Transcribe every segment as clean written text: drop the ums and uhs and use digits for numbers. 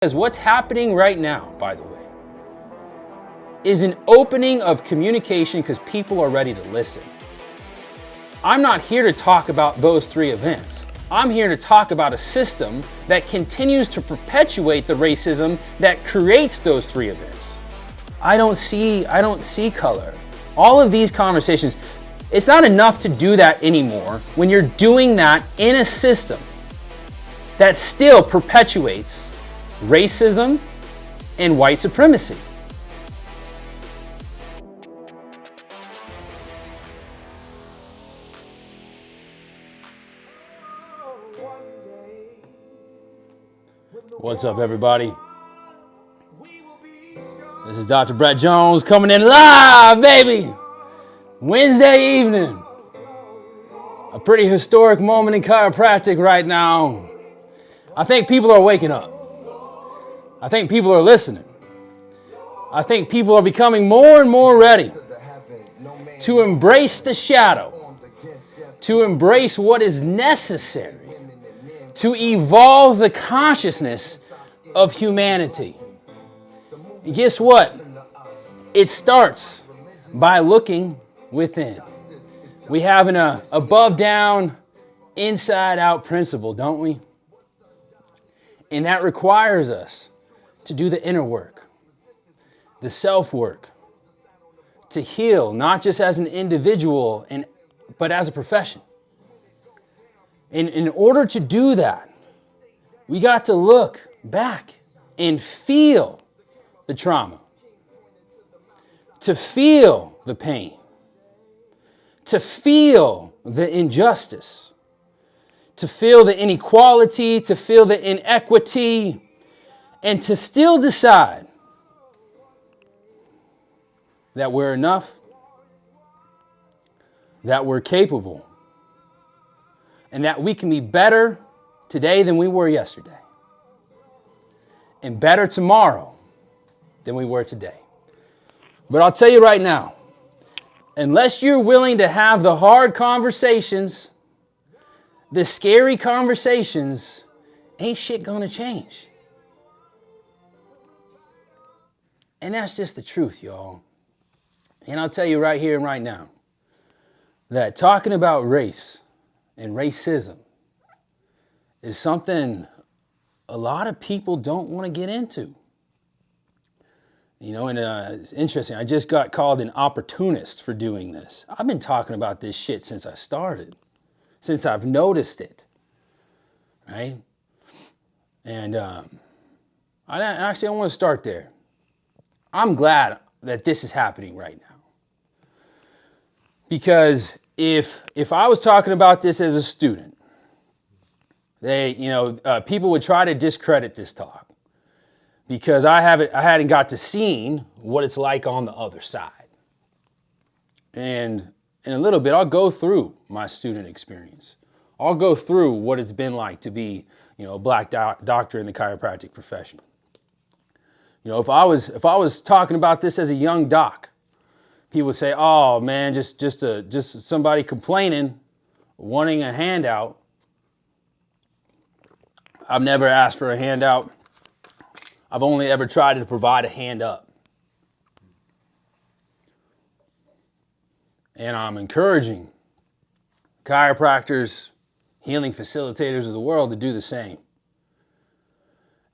Because what's happening right now, by the way, is an opening of communication because people are ready to listen. I'm not here to talk about those three events. I'm here to talk about a system that continues to perpetuate the racism that creates those three events. I don't see color. All of these conversations, it's not enough to do that anymore when you're doing that in a system that still perpetuates racism and white supremacy. What's up, everybody? This is Dr. Brett Jones coming in live, baby! Wednesday evening. A pretty historic moment in chiropractic right now. I think people are waking up. I think people are listening. I think people are becoming more and more ready to embrace the shadow, to embrace what is necessary, to evolve the consciousness of humanity. And guess what? It starts by looking within. We have an above-down, inside-out principle, don't we? And that requires us to do the inner work, the self-work, to heal, not just as an individual, but as a profession. And in order to do that, we got to look back and feel the trauma, to feel the pain, to feel the injustice, to feel the inequality, to feel the inequity, and to still decide that we're enough, that we're capable, and that we can be better today than we were yesterday, and better tomorrow than we were today. But I'll tell you right now, unless you're willing to have the hard conversations, the scary conversations, ain't shit gonna change. And that's just the truth, y'all. And I'll tell you right here and right now that talking about race and racism is something a lot of people don't want to get into. You know, and it's interesting. I just got called an opportunist for doing this. I've been talking about this shit since I started, since I've noticed it, right? And I want to start there. I'm glad that this is happening right now. Because if I was talking about this as a student, people would try to discredit this talk because I hadn't got to seeing what it's like on the other side. And in a little bit, I'll go through my student experience. I'll go through what it's been like to be, a black doctor in the chiropractic profession. If I was talking about this as a young doc, people would say, "Oh man, just somebody complaining, wanting a handout." I've never asked for a handout. I've only ever tried to provide a hand up. And I'm encouraging chiropractors, healing facilitators of the world to do the same.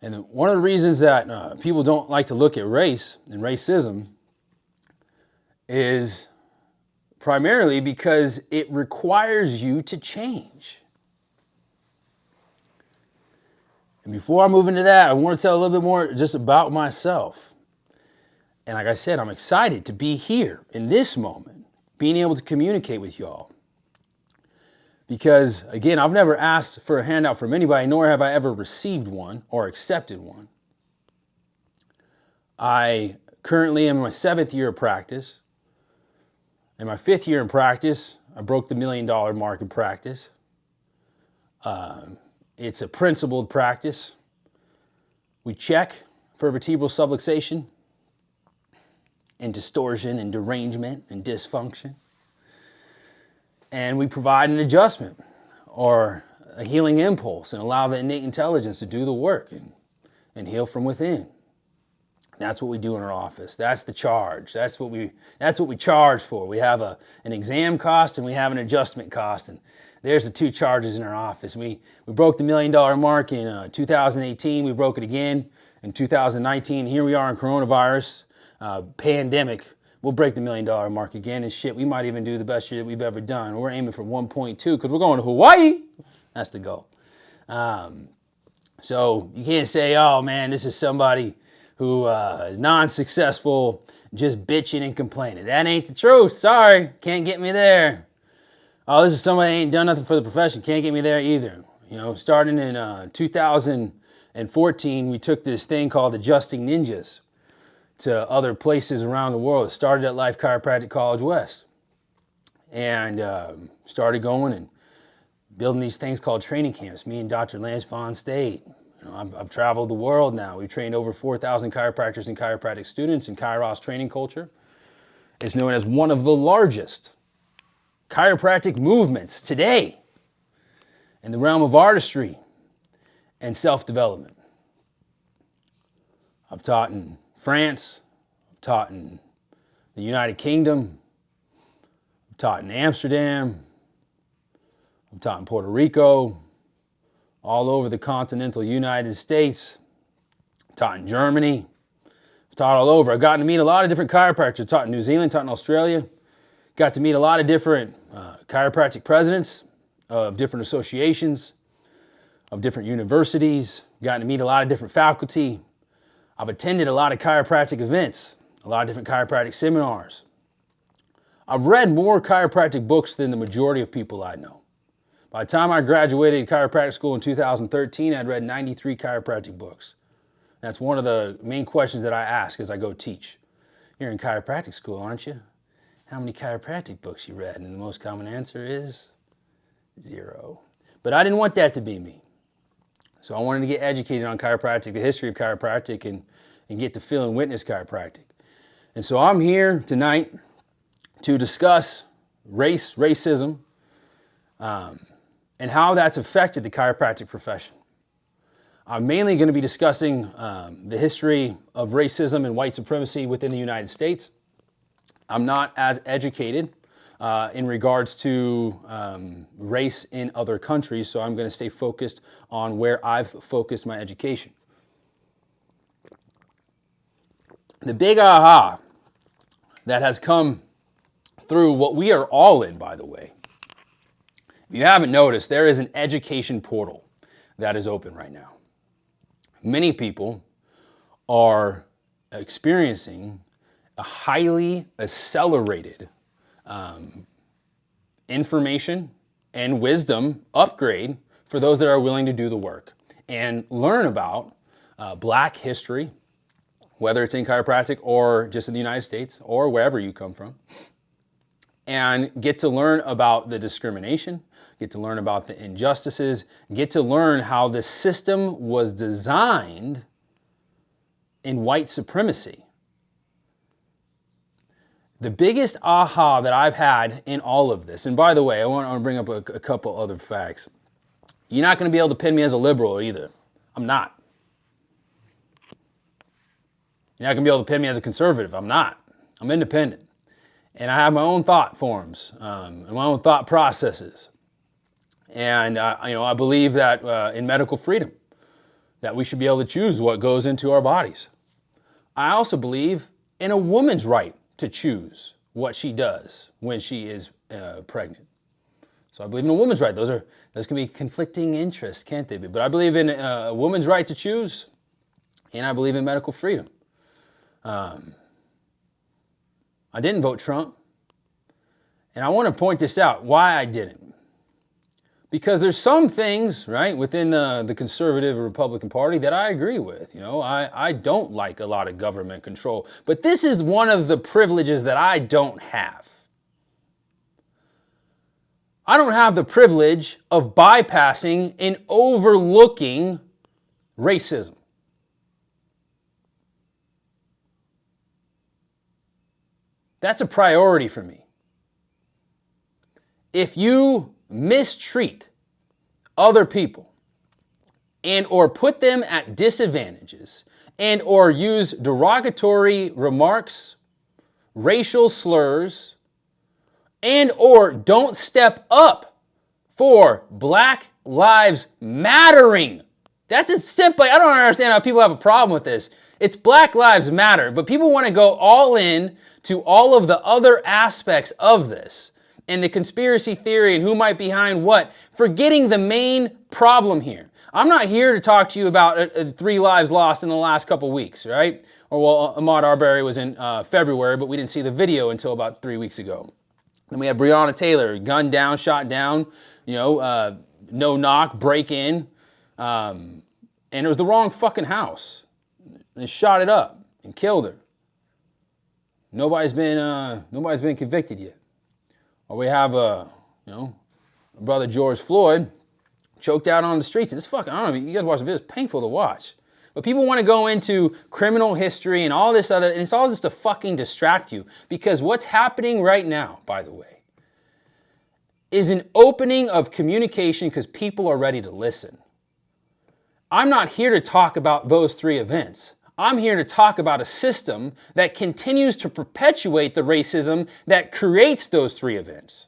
And one of the reasons that people don't like to look at race and racism is primarily because it requires you to change. And before I move into that, I want to tell a little bit more just about myself. And like I said, I'm excited to be here in this moment, being able to communicate with y'all. Because, again, I've never asked for a handout from anybody, nor have I ever received one or accepted one. I currently am in my 7th year of practice. In my 5th year in practice, I broke the $1 million mark in practice. It's a principled practice. We check for vertebral subluxation and distortion and derangement and dysfunction. And we provide an adjustment or a healing impulse and allow the innate intelligence to do the work and heal from within. That's what we do in our office. That's the charge. That's what we charge for. We have an exam cost and we have an adjustment cost, and there's the two charges in our office. We broke the $1 million mark in 2018. We broke it again in 2019. Here we are in coronavirus pandemic. We'll break the $1 million mark again, and shit, we might even do the best year that we've ever done. We're aiming for 1.2 because we're going to Hawaii. That's the goal. So you can't say, oh man, this is somebody who is non-successful, just bitching and complaining. That ain't the truth. Sorry, can't get me there. Oh, this is somebody who ain't done nothing for the profession. Can't get me there either. You know, starting in 2014, we took this thing called Adjusting Ninjas to other places around the world. It started at Life Chiropractic College West, and started going and building these things called training camps. Me and Dr. Lance Von State. I've traveled the world now. We've trained over 4,000 chiropractors and chiropractic students in Kairos training culture. It's known as one of the largest chiropractic movements today in the realm of artistry and self-development. I've taught in France, I've taught in the United Kingdom, I've taught in Amsterdam, I've taught in Puerto Rico, all over the continental United States, taught in Germany, taught all over. I've gotten to meet a lot of different chiropractors, taught in New Zealand, taught in Australia, got to meet a lot of different chiropractic presidents of different associations, of different universities, gotten to meet a lot of different faculty. I've attended a lot of chiropractic events, a lot of different chiropractic seminars. I've read more chiropractic books than the majority of people I know. By the time I graduated chiropractic school in 2013, I'd read 93 chiropractic books. That's one of the main questions that I ask as I go teach. You're in chiropractic school, aren't you? How many chiropractic books you read? And the most common answer is 0. But I didn't want that to be me. So I wanted to get educated on chiropractic, the history of chiropractic, and get to feel and witness chiropractic. And so I'm here tonight to discuss racism, and how that's affected the chiropractic profession. I'm mainly going to be discussing the history of racism and white supremacy within the United States. I'm not as educated in regards to race in other countries, so I'm going to stay focused on where I've focused my education. The big aha that has come through what we are all in, by the way. If you haven't noticed, there is an education portal that is open right now. Many people are experiencing a highly accelerated information and wisdom upgrade for those that are willing to do the work and learn about Black history, whether it's in chiropractic or just in the United States or wherever you come from, and get to learn about the discrimination, get to learn about the injustices, get to learn how the system was designed in white supremacy. The biggest aha that I've had in all of this, and by the way, I want to bring up a couple other facts. You're not going to be able to pin me as a liberal either. I'm not. You're not going to be able to pin me as a conservative. I'm not. I'm independent. And I have my own thought forms and my own thought processes. And I believe that in medical freedom, that we should be able to choose what goes into our bodies. I also believe in a woman's right to choose what she does when she is pregnant. So I believe in a woman's right. Those can be conflicting interests, can't they be? But I believe in a woman's right to choose, and I believe in medical freedom. I didn't vote Trump, and I want to point this out, why I didn't. Because there's some things, right, within the conservative Republican Party that I agree with. You know, I don't like a lot of government control. But this is one of the privileges that I don't have. I don't have the privilege of bypassing and overlooking racism. That's a priority for me. If you mistreat other people and or put them at disadvantages, and or use derogatory remarks, racial slurs, and or don't step up for Black Lives Mattering. That's as simple. I don't understand how people have a problem with this. It's Black Lives Matter, but people want to go all in to all of the other aspects of this and the conspiracy theory and who might be behind what, forgetting the main problem here. I'm not here to talk to you about 3 lives lost in the last couple weeks, right? Or well, Ahmaud Arbery was in February, but we didn't see the video until about 3 weeks ago. Then we had Breonna Taylor, gunned down, shot down, no knock, break in, and it was the wrong fucking house. They shot it up and killed her. Nobody's been convicted yet. Or we have brother George Floyd choked out on the streets. It's fucking, I don't know, you guys watch the video, it's painful to watch. But people want to go into criminal history and all this other, and it's all just to fucking distract you. Because what's happening right now, by the way, is an opening of communication because people are ready to listen. I'm not here to talk about those 3 events. I'm here to talk about a system that continues to perpetuate the racism that creates those 3 events.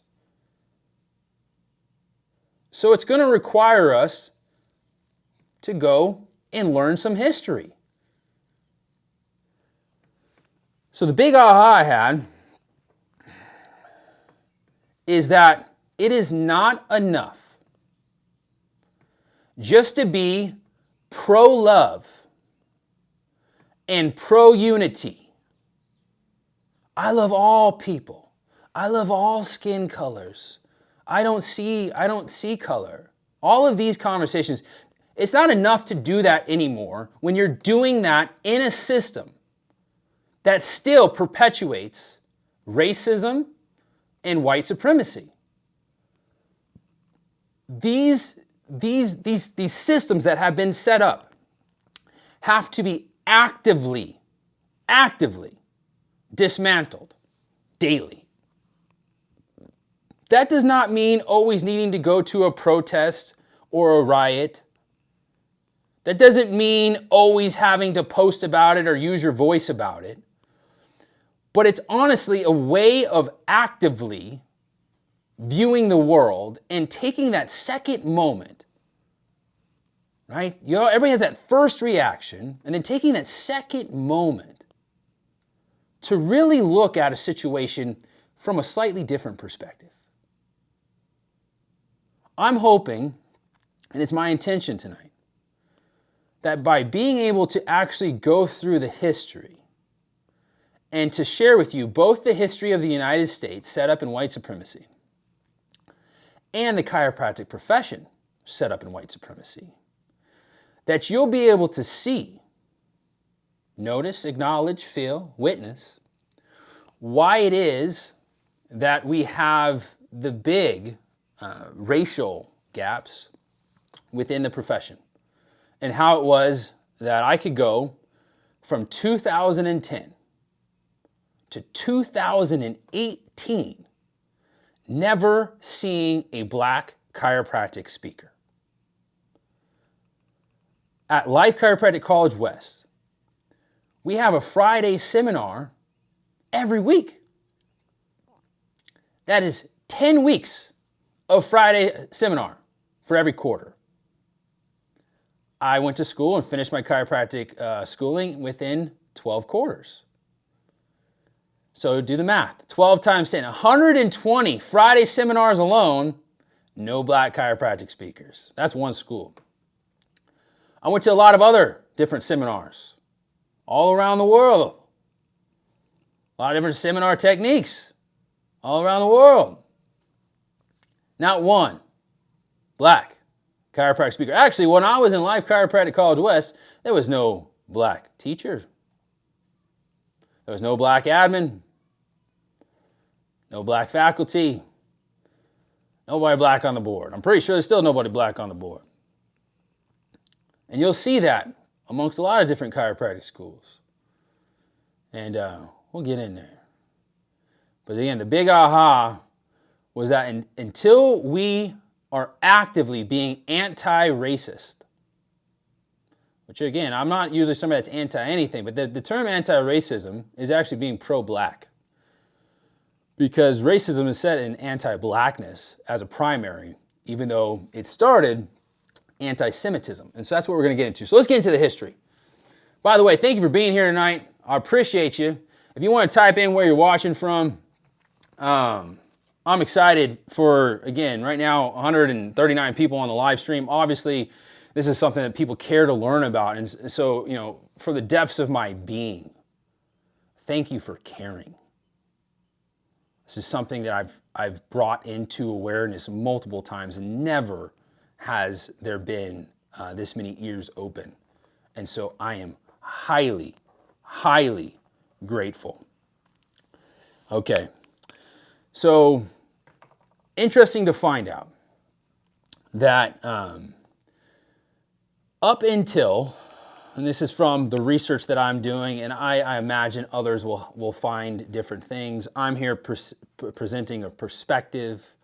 So it's going to require us to go and learn some history. So the big aha I had is that it is not enough just to be pro-love and pro-unity. I love all people. I love all skin colors. I don't see color. All of these conversations, it's not enough to do that anymore when you're doing that in a system that still perpetuates racism and white supremacy. These systems that have been set up have to be actively dismantled daily. That does not mean always needing to go to a protest or a riot. That doesn't mean always having to post about it or use your voice about it. But it's honestly a way of actively viewing the world and taking that second moment, right? Everybody has that first reaction, and then taking that second moment to really look at a situation from a slightly different perspective. I'm hoping, and it's my intention tonight, that by being able to actually go through the history and to share with you both the history of the United States set up in white supremacy and the chiropractic profession set up in white supremacy, that you'll be able to see, notice, acknowledge, feel, witness why it is that we have the big racial gaps within the profession, and how it was that I could go from 2010 to 2018 never seeing a Black chiropractic speaker. At Life Chiropractic College West, we have a Friday seminar every week. That is 10 weeks of Friday seminar for every quarter. I went to school and finished my chiropractic schooling within 12 quarters. So do the math. 12 times 10, 120 Friday seminars alone, no Black chiropractic speakers. That's one school. I went to a lot of other different seminars all around the world. A lot of different seminar techniques all around the world. Not one Black chiropractic speaker. Actually, when I was in Life Chiropractic College West, there was no Black teacher. There was no Black admin. No Black faculty. Nobody Black on the board. I'm pretty sure there's still nobody Black on the board. And you'll see that amongst a lot of different chiropractic schools. And we'll get in there. But again, the big aha was that until we are actively being anti-racist, which again, I'm not usually somebody that's anti-anything, but the term anti-racism is actually being pro-black. Because racism is set in anti-blackness as a primary, even though it started anti-Semitism. And so that's what we're going to get into. So let's get into the history. By the way, thank you for being here tonight. I appreciate you. If you want to type in where you're watching from, I'm excited for, again, right now, 139 people on the live stream. Obviously, this is something that people care to learn about. And so, you know, for the depths of my being, thank you for caring. This is something that I've brought into awareness multiple times, and never has there been this many ears open. And so I am highly, highly grateful. Okay, so interesting to find out that up until, and this is from the research that I'm doing, and I imagine others will find different things. I'm here presenting a perspective,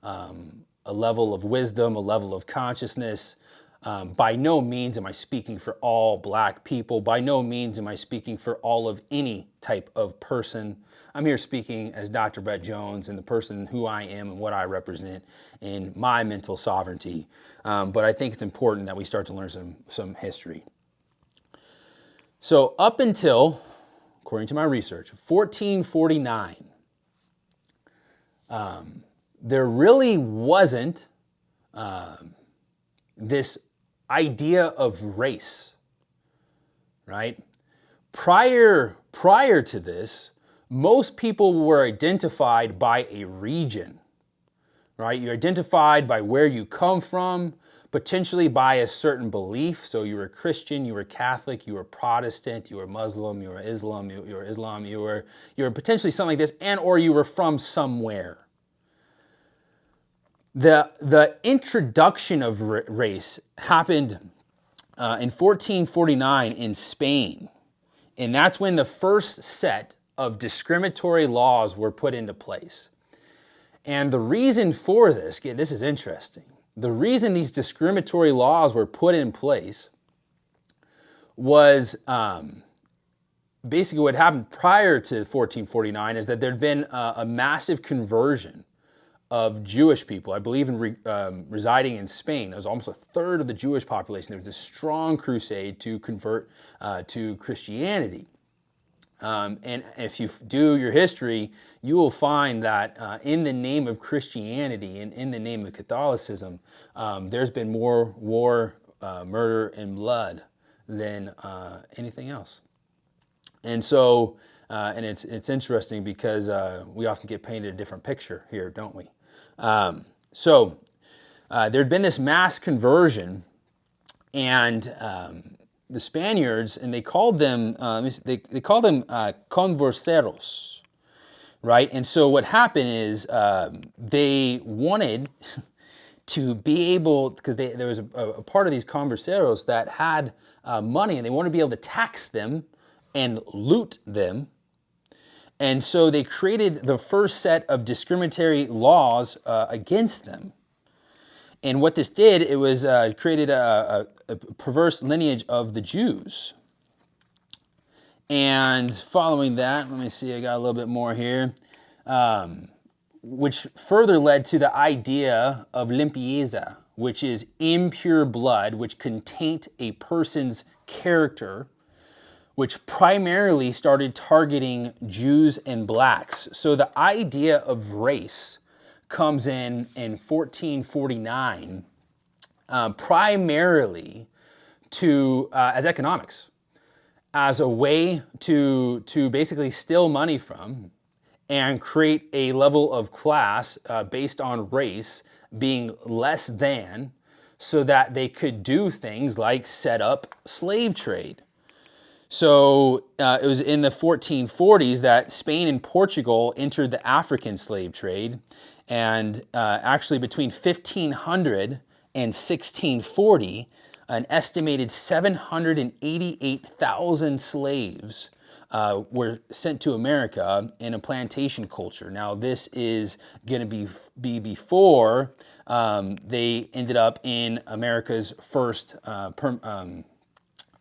a level of wisdom, a level of consciousness. By no means am I speaking for all black people. By no means am I speaking for all of any type of person. I'm here speaking as Dr. Brett Jones and the person who I am and what I represent in my mental sovereignty. But I think it's important that we start to learn some history. So up until, according to my research, 1449, there really wasn't this idea of race, right? Prior to this, most people were identified by a region, right? You're identified by where you come from, potentially by a certain belief. So you were Christian, you were Catholic, you were Protestant, you were Muslim, you were Islam, you were potentially something like this, and or you were from somewhere. The introduction of race happened in 1449 in Spain, and that's when the first set of discriminatory laws were put into place. And the reason for this, this is interesting, the reason these discriminatory laws were put in place was basically what happened prior to 1449 is that there'd been a massive conversion of Jewish people. I believe in residing in Spain, it was almost a third of the Jewish population. There was this strong crusade to convert to Christianity. And if you do your history, you will find that in the name of Christianity and in the name of Catholicism, there's been more war, murder, and blood than anything else. And so, and it's interesting because we often get painted a different picture here, don't we? So there'd been this mass conversion, and the Spaniards, and they called them converseros, right? And so what happened is they wanted to be able, because there was a part of these converseros that had money, and they wanted to be able to tax them and loot them. And so they created the first set of discriminatory laws against them. And what this did, it was created a perverse lineage of the Jews. And following that, let me see, I got a little bit more here, which further led to the idea of limpieza, which is impure blood, which can taint a person's character, which primarily started targeting Jews and blacks. So the idea of race comes in 1449, primarily to as economics, as a way to basically steal money from and create a level of class based on race being less than, so that they could do things like set up slave trade. So it was in the 1440s that Spain and Portugal entered the African slave trade. And actually between 1500 and 1640, an estimated 788,000 slaves were sent to America in a plantation culture. Now this is going to be before they ended up in America's first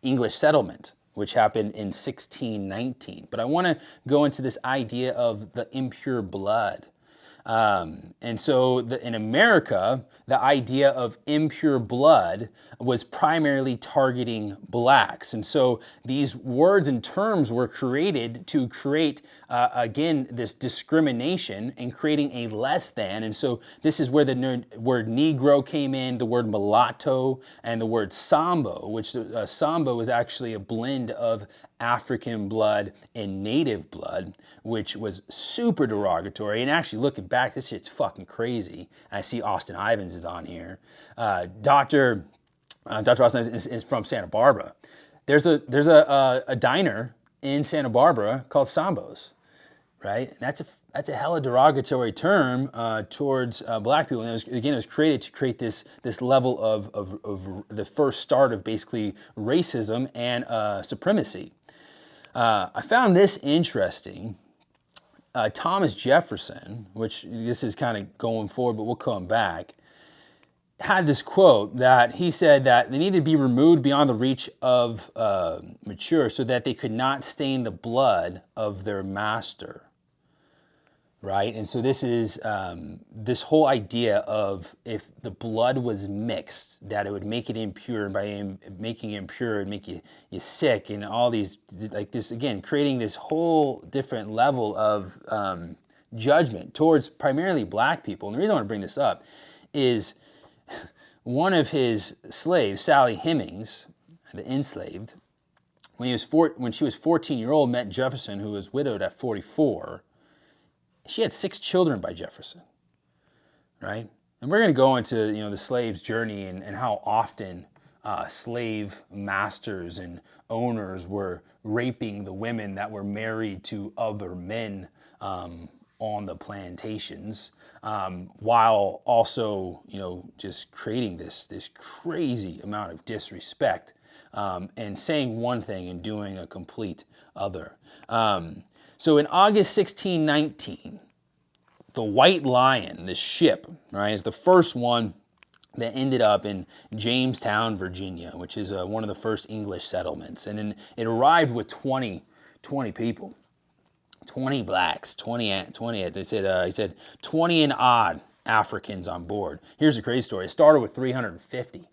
English settlement, which happened in 1619. But I want to go into this idea of the impure blood. And so in America, the idea of impure blood was primarily targeting blacks. And so these words and terms were created to create, again, this discrimination and creating a less than. And so this is where the word Negro came in, the word mulatto, and the word Sambo, which Sambo is actually a blend of African blood and native blood, which was super derogatory. And actually looking back, this shit's fucking crazy. And I see Austin Ivins is on here. Dr. Austin is from Santa Barbara. There's a diner in Santa Barbara called Sambo's, right? And that's a hella derogatory term towards black people. And it was created to create this level of the first start of basically racism and supremacy. I found this interesting. Thomas Jefferson, which this is kind of going forward, but we'll come back, had this quote that he said that they needed to be removed beyond the reach of mature so that they could not stain the blood of their master. Right? And so this is this whole idea of if the blood was mixed, that it would make it impure, and by making it impure, it would make you sick, and all these, like this, again, creating this whole different level of judgment towards primarily black people. And the reason I want to bring this up is one of his slaves, Sally Hemings, the enslaved, when she was 14-year-old, met Jefferson, who was widowed at 44. She had 6 children by Jefferson, right? And we're going to go into the slave's journey and how often slave masters and owners were raping the women that were married to other men on the plantations, while also just creating this crazy amount of disrespect and saying one thing and doing a complete other. So in August 1619, the White Lion, this ship, right, is the first one that ended up in Jamestown, Virginia, which is one of the first English settlements. And then it arrived with 20 people, 20 blacks, 20, they said, he said 20 and odd Africans on board. Here's the crazy story. It started with 350.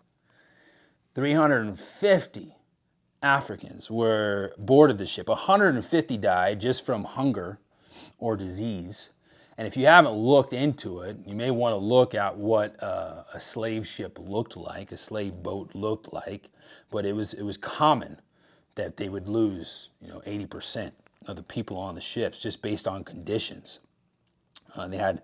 350 Africans were boarded the ship. 150 died just from hunger or disease. And if you haven't looked into it, you may want to look at what a slave ship looked like, a slave boat looked like. But it was common that they would lose 80% of the people on the ships just based on conditions. They had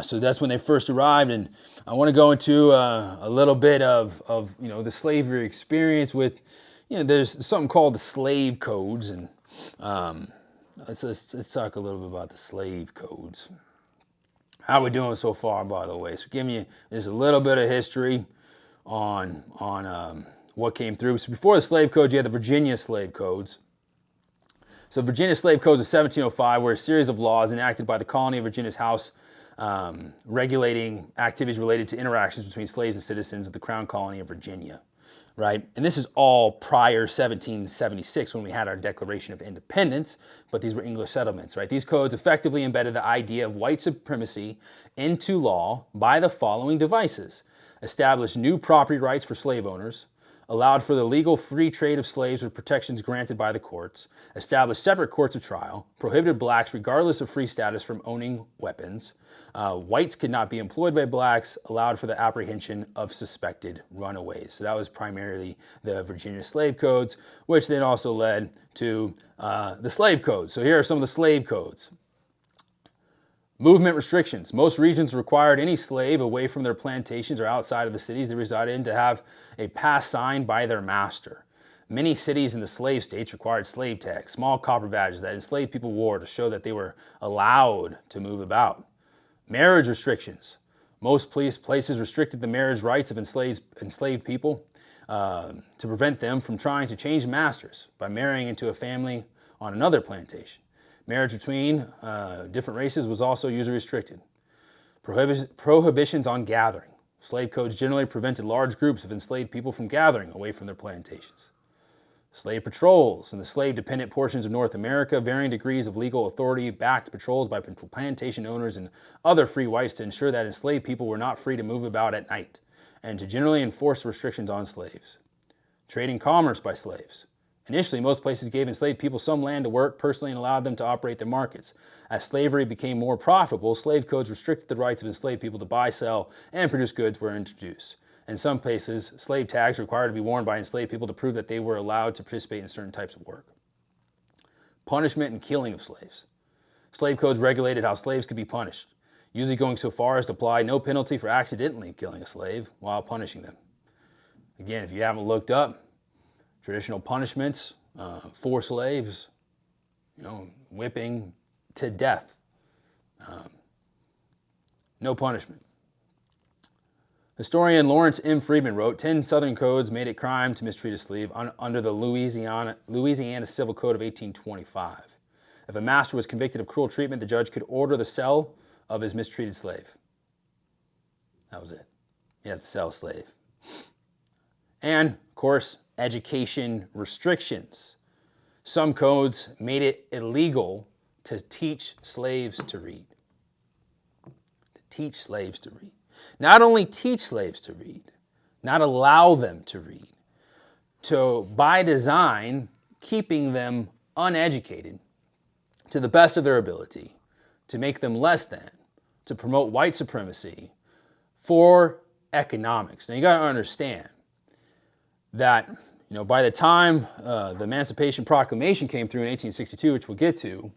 so that's when they first arrived, and I want to go into a little bit of the slavery experience with. There's something called the slave codes, and let's talk a little bit about the slave codes. How we doing so far, by the way? So giving you just a little bit of history on what came through. So before the slave codes, you had the Virginia slave codes. So Virginia slave codes of 1705 were a series of laws enacted by the colony of Virginia's House regulating activities related to interactions between slaves and citizens of the Crown Colony of Virginia. Right? And this is all prior 1776 when we had our Declaration of Independence, but these were English settlements, right? These codes effectively embedded the idea of white supremacy into law by the following devices: established new property rights for slave owners, allowed for the legal free trade of slaves with protections granted by the courts, established separate courts of trial, prohibited blacks regardless of free status from owning weapons, whites could not be employed by blacks, allowed for the apprehension of suspected runaways. So that was primarily the Virginia slave codes, which then also led to the slave codes. So here are some of the slave codes. Movement restrictions. Most regions required any slave away from their plantations or outside of the cities they resided in to have a pass signed by their master. Many cities in the slave states required slave tags, small copper badges that enslaved people wore to show that they were allowed to move about. Marriage restrictions. Most places restricted the marriage rights of enslaved people to prevent them from trying to change masters by marrying into a family on another plantation. Marriage between different races was also usually restricted. Prohibitions on gathering. Slave codes generally prevented large groups of enslaved people from gathering away from their plantations. Slave patrols in the slave-dependent portions of North America, varying degrees of legal authority backed patrols by plantation owners and other free whites to ensure that enslaved people were not free to move about at night, and to generally enforce restrictions on slaves. Trading commerce by slaves. Initially, most places gave enslaved people some land to work personally and allowed them to operate their markets. As slavery became more profitable, slave codes restricted the rights of enslaved people to buy, sell, and produce goods were introduced. In some places, slave tags required to be worn by enslaved people to prove that they were allowed to participate in certain types of work. Punishment and killing of slaves. Slave codes regulated how slaves could be punished, usually going so far as to apply no penalty for accidentally killing a slave while punishing them. Again, if you haven't looked up traditional punishments for slaves, whipping to death, no punishment. Historian Lawrence M. Friedman wrote, 10 Southern codes made it crime to mistreat a slave under the Louisiana Civil Code of 1825. If a master was convicted of cruel treatment, the judge could order the sale of his mistreated slave. That was it. You have to sell a slave. And, of course, education restrictions. Some codes made it illegal to teach slaves to read. To teach slaves to read. Not only teach slaves to read, not allow them to read. To, by design, keeping them uneducated to the best of their ability, to make them less than, to promote white supremacy for economics. Now you got to understand that by the time the Emancipation Proclamation came through in 1862, which we'll get to,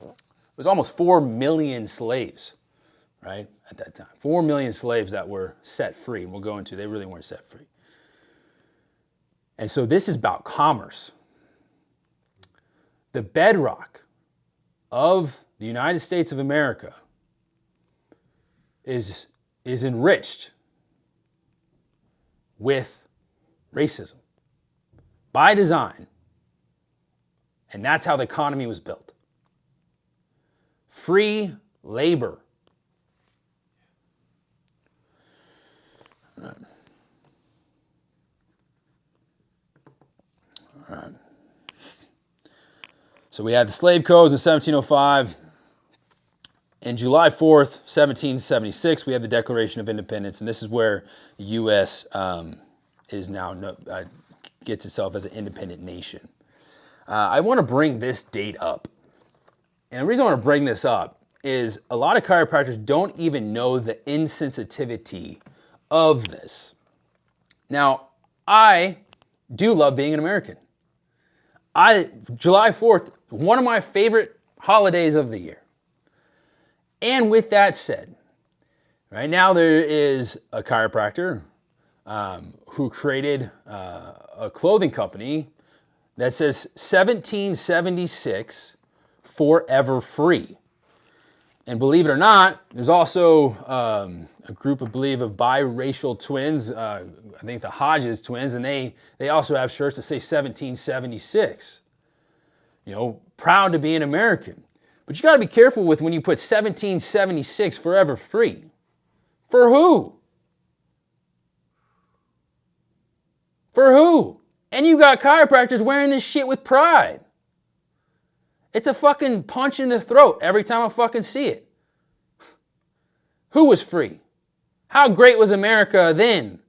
it was almost 4 million slaves, right, at that time. 4 million slaves that were set free. And we'll go into, they really weren't set free. And so this is about commerce. The bedrock of the United States of America is enriched with racism by design. And that's how the economy was built. Free labor. All right. So we had the slave codes in 1705. And July 4th, 1776, we have the Declaration of Independence. And this is where the U.S. is now gets itself as an independent nation. I want to bring this date up. And the reason I want to bring this up is a lot of chiropractors don't even know the insensitivity of this. Now, I do love being an American. July 4th, one of my favorite holidays of the year. And with that said, right now there is a chiropractor who created a clothing company that says 1776 forever free. And believe it or not, there's also a group of biracial twins, I think the Hodges twins, and they also have shirts that say 1776. Proud to be an American. But you got to be careful with when you put 1776 forever free. For who? For who? And you got chiropractors wearing this shit with pride. It's a fucking punch in the throat every time I fucking see it. Who was free? How great was America then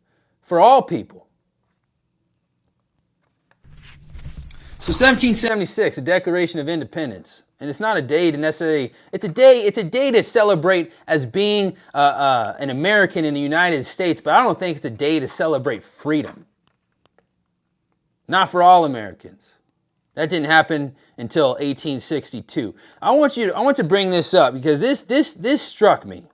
for all people? So 1776, the Declaration of Independence. And it's not a day to necessarily, it's a day to celebrate as being an American in the United States, but I don't think it's a day to celebrate freedom. Not for all Americans. That didn't happen until 1862. I want to bring this up because this struck me.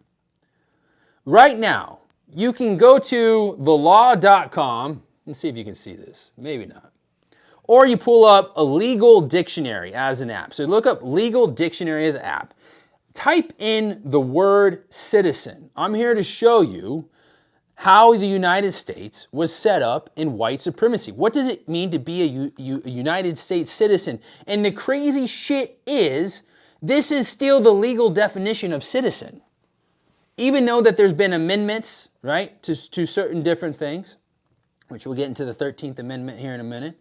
Right now, you can go to thelaw.com and see if you can see this. Maybe not. Or you pull up a legal dictionary as an app. So look up legal dictionary as an app. Type in the word citizen. I'm here to show you how the United States was set up in white supremacy. What does it mean to be a United States citizen? And the crazy shit is, this is still the legal definition of citizen. Even though that there's been amendments, right, to certain different things, which we'll get into the 13th Amendment here in a minute.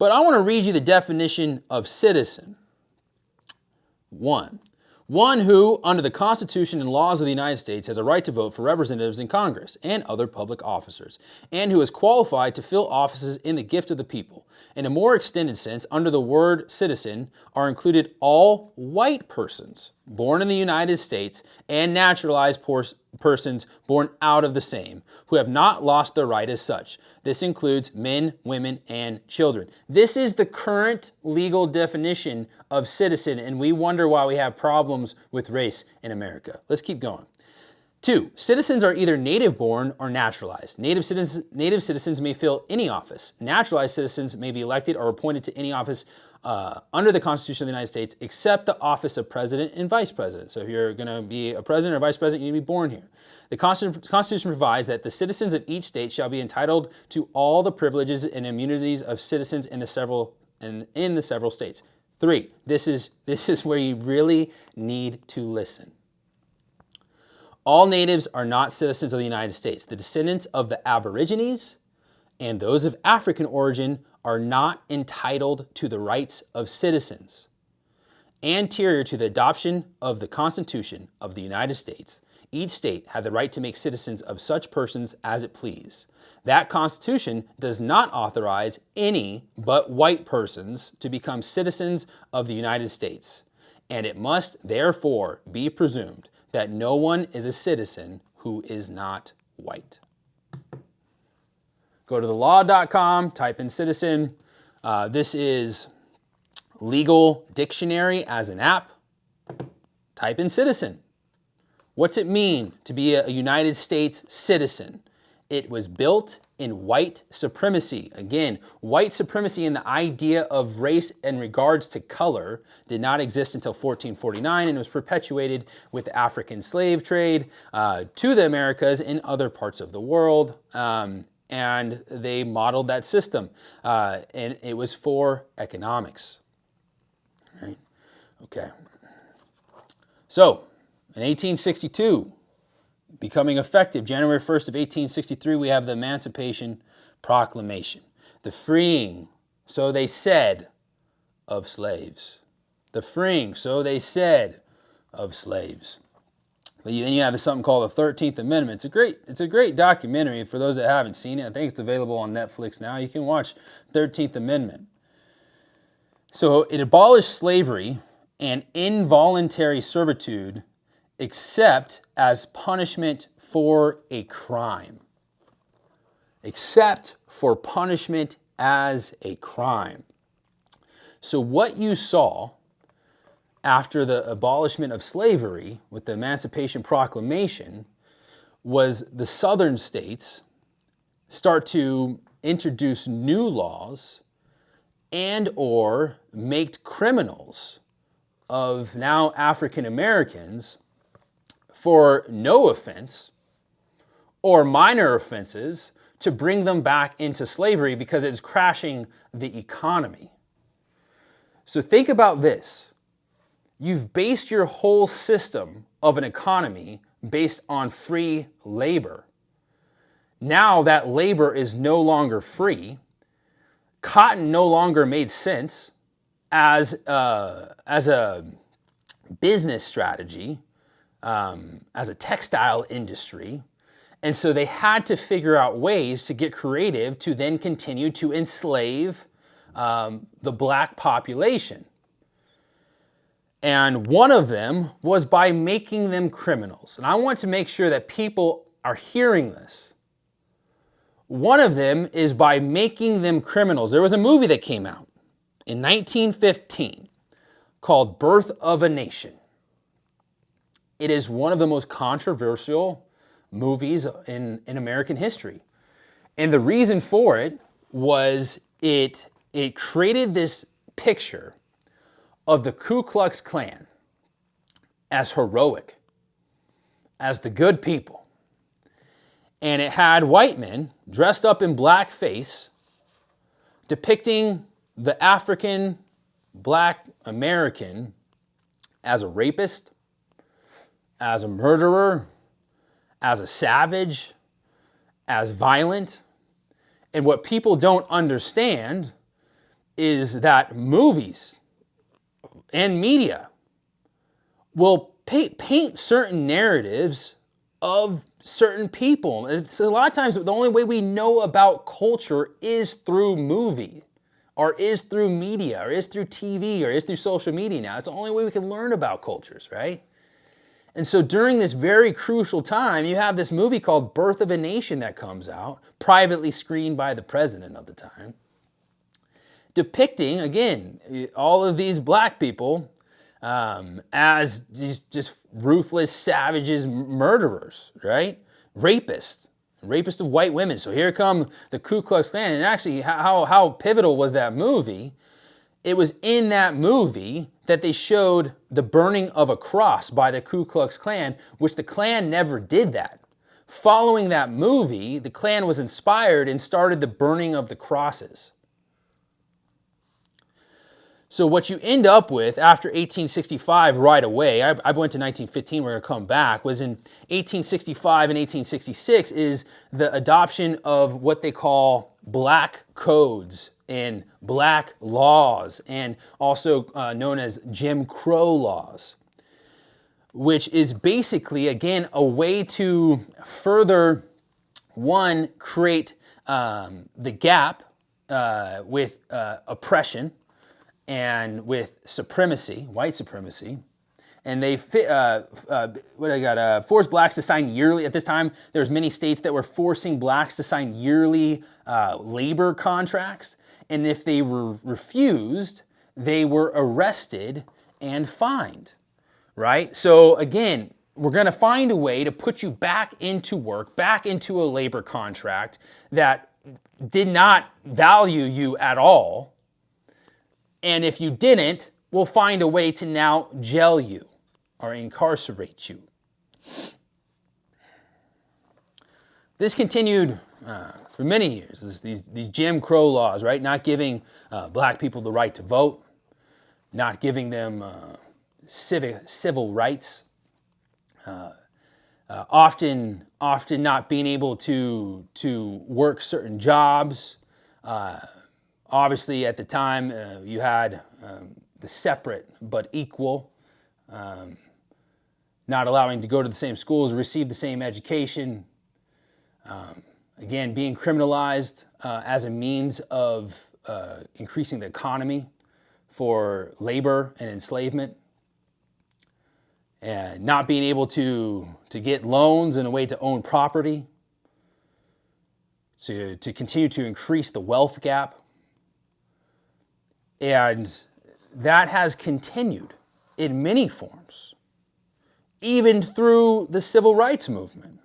But I want to read you the definition of citizen. One who, under the Constitution and laws of the United States, has a right to vote for representatives in Congress and other public officers, and who is qualified to fill offices in the gift of the people. In a more extended sense, under the word citizen are included all white persons born in the United States and naturalized persons born out of the same, who have not lost their right as such. This includes men, women, and children. This is the current legal definition of citizen, and we wonder why we have problems with race in America. Let's keep going. 2, citizens are either native-born or naturalized. Native citizens may fill any office. Naturalized citizens may be elected or appointed to any office under the Constitution of the United States, except the office of president and vice president. So if you're going to be a president or vice president, you need to be born here. The Constitution provides that the citizens of each state shall be entitled to all the privileges and immunities of citizens in the several states. 3, this is where you really need to listen. All natives are not citizens of the United States. The descendants of the Aborigines and those of African origin are not entitled to the rights of citizens. Anterior to the adoption of the Constitution of the United States, each state had the right to make citizens of such persons as it pleased. That Constitution does not authorize any but white persons to become citizens of the United States, and it must therefore be presumed that no one is a citizen who is not white. Go to thelaw.com, type in citizen. This is Legal Dictionary as an app. Type in citizen. What's it mean to be a United States citizen? It was built in white supremacy. Again, white supremacy and the idea of race in regards to color did not exist until 1449 and was perpetuated with the African slave trade to the Americas and other parts of the world. And they modeled that system. And it was for economics. Right? Okay. So, in 1862, becoming effective, January 1st of 1863, we have the Emancipation Proclamation. The freeing, so they said, of slaves. The freeing, so they said, of slaves. But then you have something called the 13th Amendment. It's a great documentary for those that haven't seen it. I think it's available on Netflix now. You can watch 13th Amendment. So it abolished slavery and involuntary servitude except as punishment for a crime. Except for punishment as a crime. So what you saw after the abolishment of slavery with the Emancipation Proclamation was the southern states start to introduce new laws and or make criminals of now African Americans for no offense or minor offenses to bring them back into slavery because it's crashing the economy. So think about this. You've based your whole system of an economy based on free labor. Now that labor is no longer free. Cotton no longer made sense as a business strategy, as a textile industry. And so they had to figure out ways to get creative to then continue to enslave the black population. And one of them was by making them criminals. And I want to make sure that people are hearing this. One of them is by making them criminals. There was a movie that came out in 1915 called Birth of a Nation. It is one of the most controversial movies in American history. And the reason for it was it created this picture of the Ku Klux Klan as heroic, as the good people. And it had white men dressed up in blackface depicting the African black American as a rapist, as a murderer, as a savage, as violent. And what people don't understand is that movies and media will paint certain narratives of certain people. It's a lot of times the only way we know about culture is through movie, or is through media, or is through TV, or is through social media now. It's the only way we can learn about cultures, right? And so during this very crucial time, you have this movie called Birth of a Nation that comes out, privately screened by the president of the time, depicting, again, all of these black people as these just ruthless, savages, murderers, right? Rapists of white women. So here come the Ku Klux Klan. And actually, how pivotal was that movie? It was in that movie that they showed the burning of a cross by the Ku Klux Klan, which the Klan never did that. Following that movie, the Klan was inspired and started the burning of the crosses. So what you end up with after 1865 right away, I went to 1915, we're going to come back, was in 1865 and 1866 is the adoption of what they call black codes and black laws, and also known as Jim Crow laws, which is basically, again, a way to further, one, create the gap with oppression and with supremacy, white supremacy. And they forced blacks to sign yearly. At this time, there's many states that were forcing blacks to sign yearly labor contracts. And if they were refused, they were arrested and fined, right? So again, we're going to find a way to put you back into work, back into a labor contract that did not value you at all. And if you didn't, we'll find a way to now jail you or incarcerate you. This continued for many years, these Jim Crow laws, right? Not giving black people the right to vote, not giving them civil rights, often not being able to work certain jobs. Obviously, at the time, you had the separate but equal, not allowing to go to the same schools, receive the same education. Again, being criminalized as a means of increasing the economy for labor and enslavement, and not being able to get loans and a way to own property, to continue to increase the wealth gap. And that has continued in many forms, even through the civil rights movement.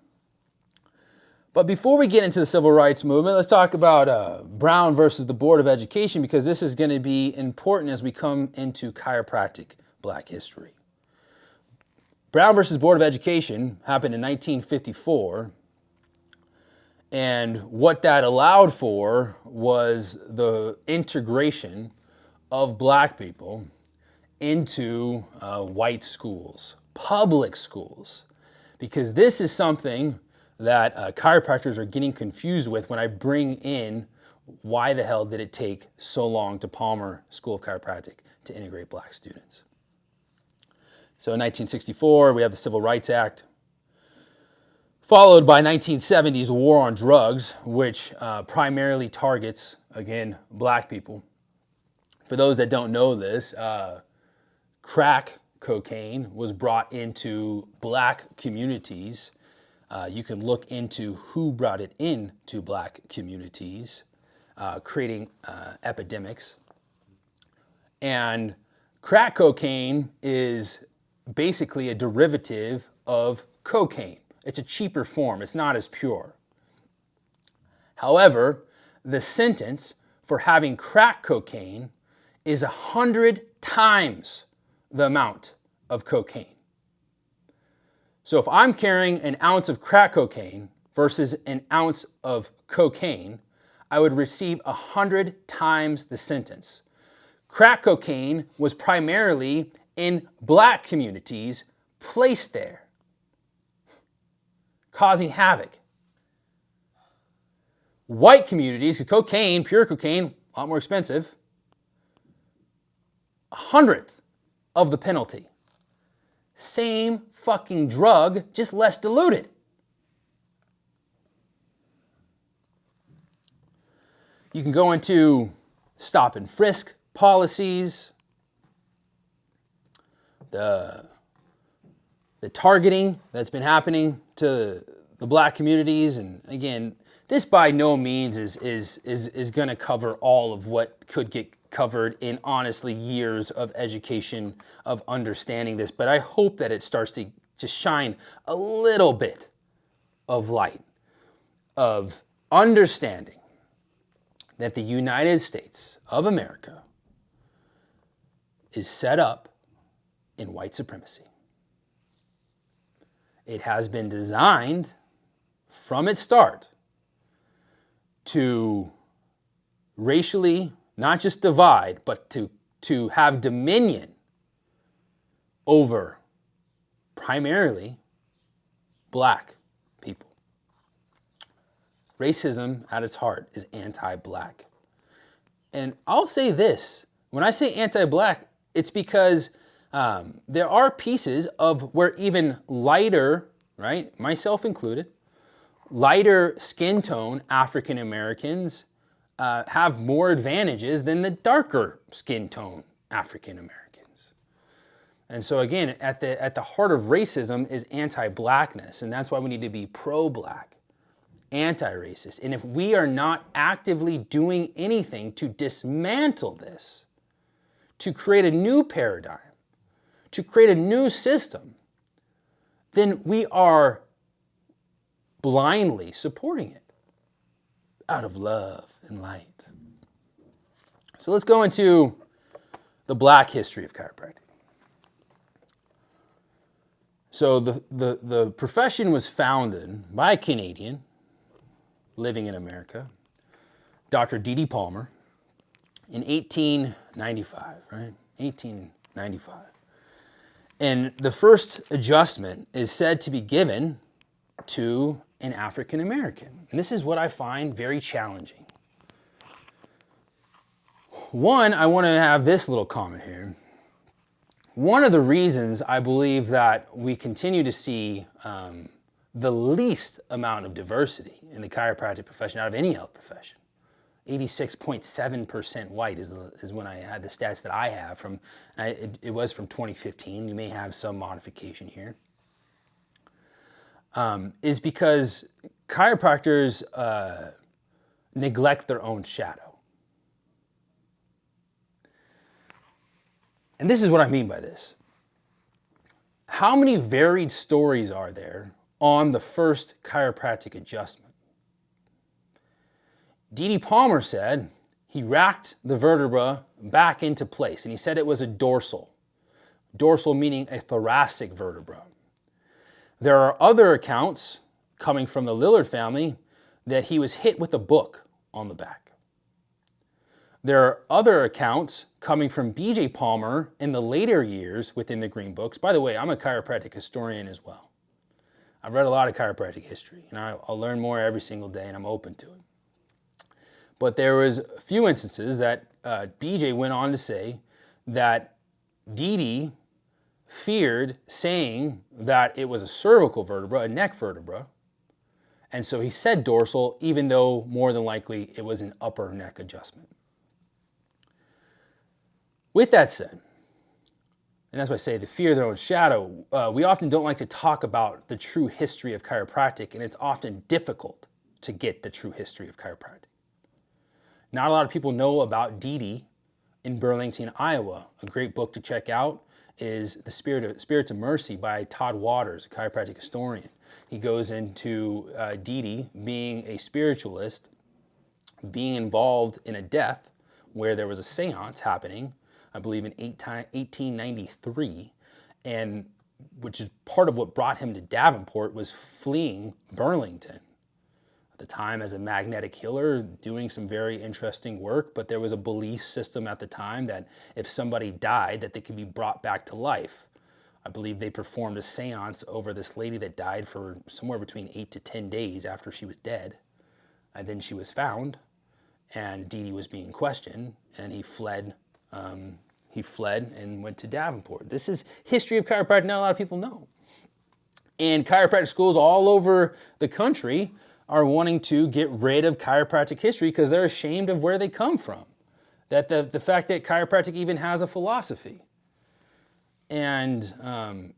But before we get into the civil rights movement, let's talk about Brown versus the Board of Education, because this is going to be important as we come into chiropractic black history. Brown versus Board of Education happened in 1954, and what that allowed for was the integration of black people into white schools, public schools, because this is something that chiropractors are getting confused with when I bring in why the hell did it take so long to Palmer School of Chiropractic to integrate black students. So in 1964, we have the Civil Rights Act, followed by 1970s war on drugs, which primarily targets, again, black people. For those that don't know this, crack cocaine was brought into black communities. You can look into who brought it into black communities, creating epidemics. And crack cocaine is basically a derivative of cocaine. It's a cheaper form. It's not as pure. However, the sentence for having crack cocaine is 100 times the amount of cocaine. So if I'm carrying an ounce of crack cocaine versus an ounce of cocaine, I would receive 100 times the sentence. Crack cocaine was primarily in black communities placed there, causing havoc. White communities, cocaine, pure cocaine, a lot more expensive, 100th of the penalty. Same fucking drug, just less diluted. You can go into stop and frisk policies, the targeting that's been happening to the black communities. And again, this by no means is going to cover all of what could get covered in honestly years of education, of understanding this. But I hope that it starts to just shine a little bit of light of understanding that the United States of America is set up in white supremacy. It has been designed from its start to racially not just divide, but to have dominion over primarily black people. Racism at its heart is anti-black. And I'll say this, when I say anti-black, it's because there are pieces of where even lighter, right, myself included, lighter skin tone African Americans have more advantages than the darker skin tone African Americans. And so again, at the heart of racism is anti-blackness, and that's why we need to be pro-black, anti-racist. And if we are not actively doing anything to dismantle this, to create a new paradigm, to create a new system, then we are blindly supporting it out of love and light. So let's go into the black history of chiropractic. So the profession was founded by a Canadian living in America, Dr. D.D. Palmer, in 1895, right? 1895. And the first adjustment is said to be given to an African American. And this is what I find very challenging. One, I want to have this little comment here. One of the reasons I believe that we continue to see the least amount of diversity in the chiropractic profession out of any health profession, 86.7% white is when I had the stats that I have from, it was from 2015. You may have some modification here. Is because chiropractors neglect their own shadow. And this is what I mean by this. How many varied stories are there on the first chiropractic adjustment? D.D. Palmer said he racked the vertebra back into place, and he said it was a dorsal. Dorsal meaning a thoracic vertebra. There are other accounts coming from the Lillard family that he was hit with a book on the back. There are other accounts coming from B.J. Palmer in the later years within the Green Books. By the way, I'm a chiropractic historian as well. I've read a lot of chiropractic history, and I'll learn more every single day, and I'm open to it. But there was a few instances that B.J. went on to say that D.D. feared saying that it was a cervical vertebra, a neck vertebra, and so he said dorsal, even though more than likely it was an upper neck adjustment. With that said, and that's why I say the fear of their own shadow, we often don't like to talk about the true history of chiropractic, and it's often difficult to get the true history of chiropractic. Not a lot of people know about D.D. in Burlington, Iowa. A great book to check out is The Spirits of Mercy by Todd Waters, a chiropractic historian. He goes into D.D. being a spiritualist, being involved in a death where there was a seance happening, I believe in 1893, and which is part of what brought him to Davenport, was fleeing Burlington. At the time as a magnetic healer, doing some very interesting work, but there was a belief system at the time that if somebody died, that they could be brought back to life. I believe they performed a seance over this lady that died for somewhere between 8 to 10 days after she was dead. And then she was found, and Dee Dee was being questioned, and he fled he fled and went to Davenport. This is history of chiropractic not a lot of people know. And chiropractic schools all over the country are wanting to get rid of chiropractic history because they're ashamed of where they come from. That the fact that chiropractic even has a philosophy. And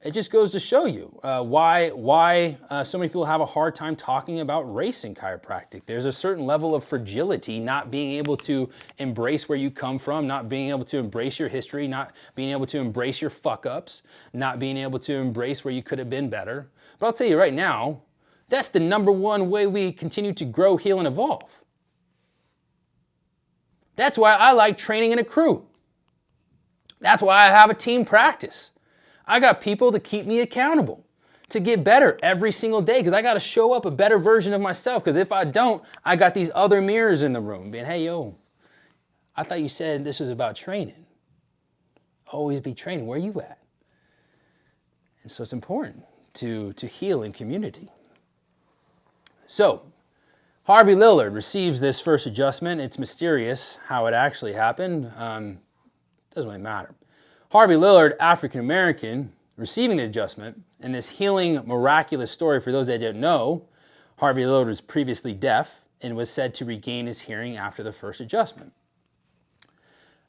it just goes to show you why so many people have a hard time talking about race in chiropractic. There's a certain level of fragility, not being able to embrace where you come from, not being able to embrace your history, not being able to embrace your fuck-ups, not being able to embrace where you could have been better. But I'll tell you right now, that's the number one way we continue to grow, heal, and evolve. That's why I like training in a crew. That's why I have a team practice. I got people to keep me accountable, to get better every single day, because I got to show up a better version of myself, because if I don't, I got these other mirrors in the room being, hey, yo, I thought you said this was about training. Always be training. Where you at? And so it's important to heal in community. So, Harvey Lillard receives this first adjustment. It's mysterious how it actually happened. Doesn't really matter. Harvey Lillard, African American, receiving the adjustment, and this healing miraculous story, for those that don't know, Harvey Lillard was previously deaf and was said to regain his hearing after the first adjustment.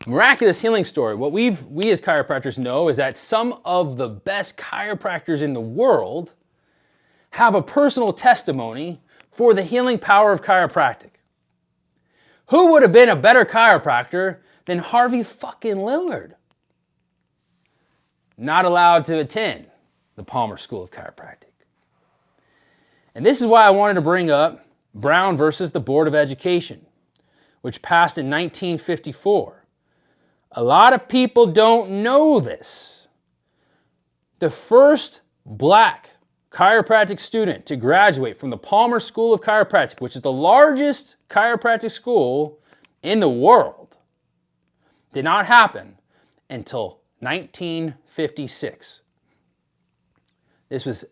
Miraculous healing story. What we as chiropractors know is that some of the best chiropractors in the world have a personal testimony for the healing power of chiropractic. Who would have been a better chiropractor than Harvey fucking Lillard? Not allowed to attend the Palmer School of Chiropractic. And this is why I wanted to bring up Brown versus the Board of Education, which passed in 1954. A lot of people don't know this. The first black chiropractic student to graduate from the Palmer School of Chiropractic, which is the largest chiropractic school in the world, did not happen until 1956. This was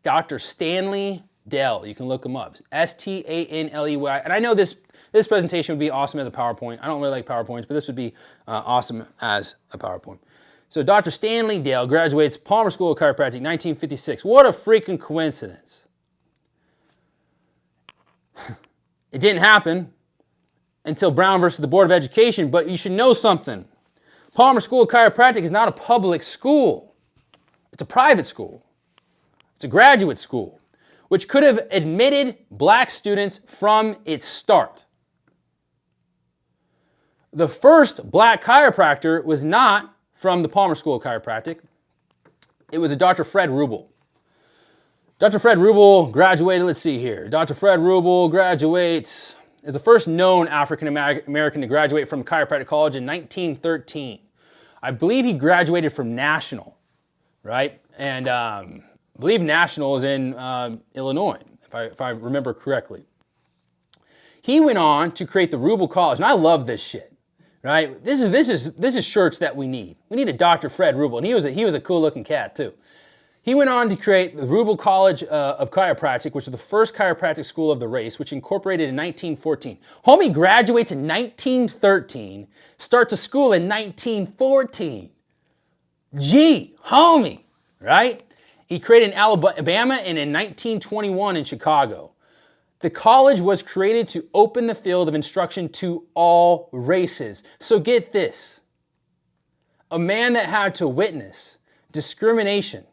Dr. Stanley Dell. You can look him up. Stanley. And I know this presentation would be awesome as a PowerPoint. I don't really like PowerPoints, but this would be awesome as a PowerPoint. So Dr. Stanley Dale graduates Palmer School of Chiropractic, 1956. What a freaking coincidence. It didn't happen until Brown versus the Board of Education, but you should know something. Palmer School of Chiropractic is not a public school. It's a private school. It's a graduate school, which could have admitted black students from its start. The first black chiropractor was not from the Palmer School of Chiropractic. It was a Dr. Fred Rubel. Dr. Fred Rubel graduated, let's see here. Dr. Fred Rubel graduates, is the first known African American to graduate from Chiropractic College in 1913. I believe he graduated from National, right? And I believe National is in Illinois, if I remember correctly. He went on to create the Rubel College, and I love this shit. Right? This is shirts that we need. We need a Dr. Fred Rubel, and he was a cool looking cat too. He went on to create the Rubel College of Chiropractic, which was the first chiropractic school of the race, which incorporated in 1914. Homie graduates in 1913, starts a school in 1914. Gee, homie, right? He created in Alabama and in 1921 in Chicago. The college was created to open the field of instruction to all races. So get this. A man that had to witness discrimination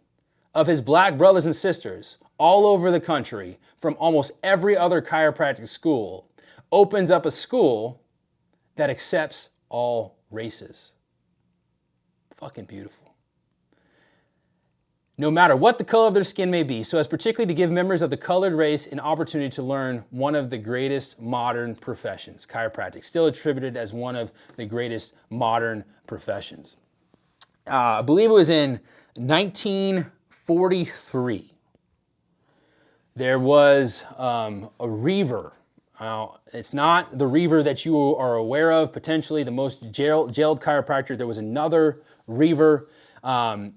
of his black brothers and sisters all over the country from almost every other chiropractic school opens up a school that accepts all races. Fucking beautiful. No matter what the color of their skin may be, so as particularly to give members of the colored race an opportunity to learn one of the greatest modern professions, chiropractic, still attributed as one of the greatest modern professions. I believe it was in 1943. There was a reaver. It's not the reaver that you are aware of, potentially the most jailed chiropractor. There was another reaver.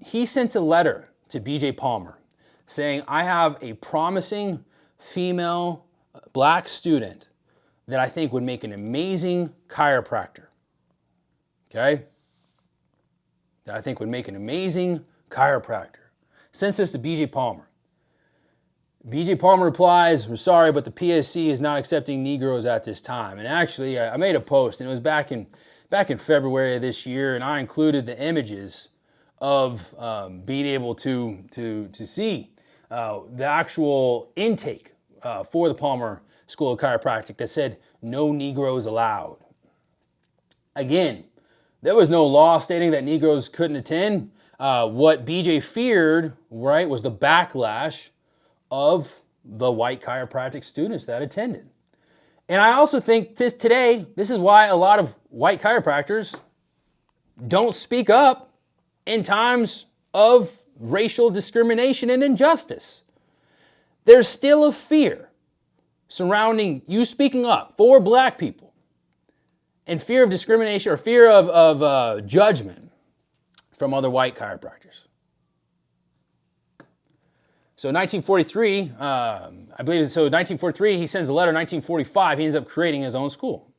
He sent a letter to B.J. Palmer saying, I have a promising female black student that I think would make an amazing chiropractor. Okay? that I think would make an amazing chiropractor. Sends this to BJ Palmer. BJ Palmer replies, "We're sorry, but the PSC is not accepting Negroes at this time." And actually, I made a post, and it was back in February of this year, and I included the images of being able to see the actual intake for the Palmer School of Chiropractic that said no Negroes allowed. Again, there was no law stating that Negroes couldn't attend. What BJ feared, right, was the backlash of the white chiropractic students that attended. And I also think this is why a lot of white chiropractors don't speak up in times of racial discrimination and injustice. There's still a fear surrounding you speaking up for black people, and fear of discrimination or fear of judgment from other white chiropractors. So 1943, I believe, so 1943, he sends a letter. 1945, he ends up creating his own school,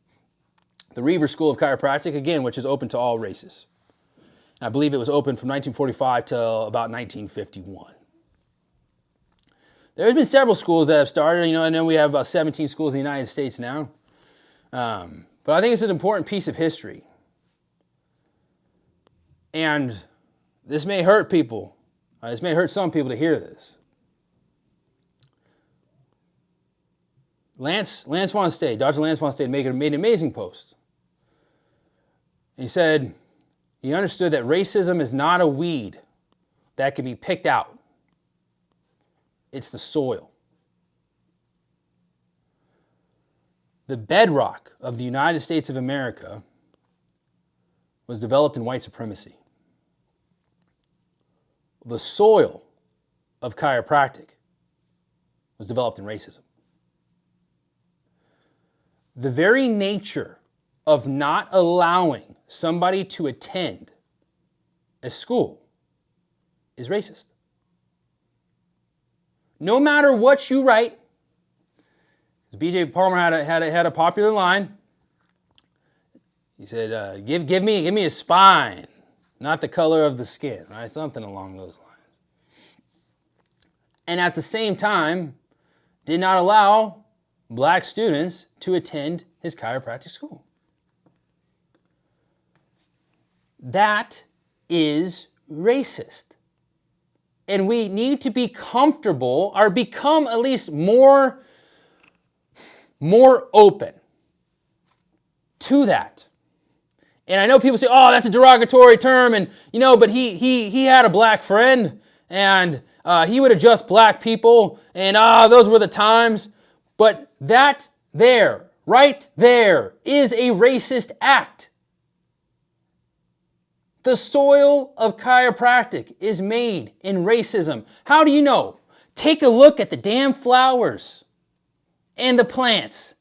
the Reaver School of Chiropractic, again, which is open to all races. And I believe it was open from 1945 till about 1951. There's been several schools that have started. I know we have about 17 schools in the United States now. But I think it's an important piece of history. And this may hurt people. This may hurt some people to hear this. Lance Von Stade, Dr. Lance Von Stade made an amazing post. He said he understood that racism is not a weed that can be picked out. It's the soil. The bedrock of the United States of America was developed in white supremacy. The soil of chiropractic was developed in racism. The very nature of not allowing somebody to attend a school is racist. No matter what you write, BJ Palmer had a popular line. He said, give me a spine, not the color of the skin, right? Something along those lines. And at the same time, did not allow black students to attend his chiropractic school. That is racist. And we need to be comfortable or become at least more open to that. And I know people say, "Oh, that's a derogatory term," and but he had a black friend, and he would adjust black people, and those were the times. But that there, right there, is a racist act. The soil of chiropractic is made in racism. How do you know? Take a look at the damn flowers and the plants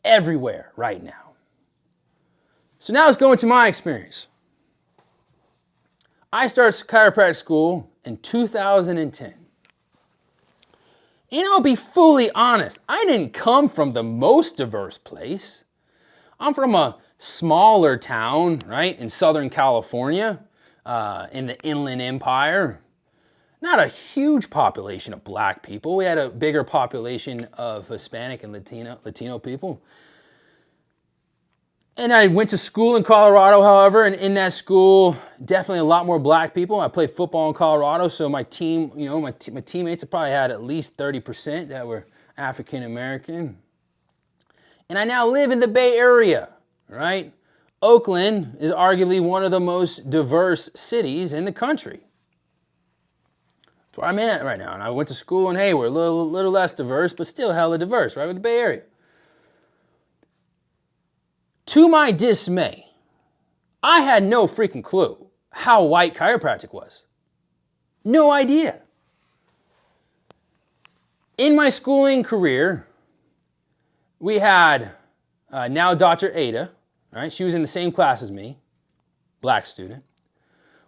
everywhere right now. So now let's go into my experience. I started chiropractic school in 2010. And I'll be fully honest, I didn't come from the most diverse place. I'm from a smaller town, right, in Southern California, in the Inland Empire. Not a huge population of black people. We had a bigger population of Hispanic and Latino people. And I went to school in Colorado, however, and in that school, definitely a lot more black people. I played football in Colorado, so my team, my teammates probably had at least 30% that were African American. And I now live in the Bay Area, right? Oakland is arguably one of the most diverse cities in the country. That's where I'm in right now. And I went to school, and hey, we're a little less diverse, but still hella diverse, right? With the Bay Area. To my dismay, I had no freaking clue how white chiropractic was. No idea. In my schooling career, we had now Dr. Ada, right? She was in the same class as me, black student.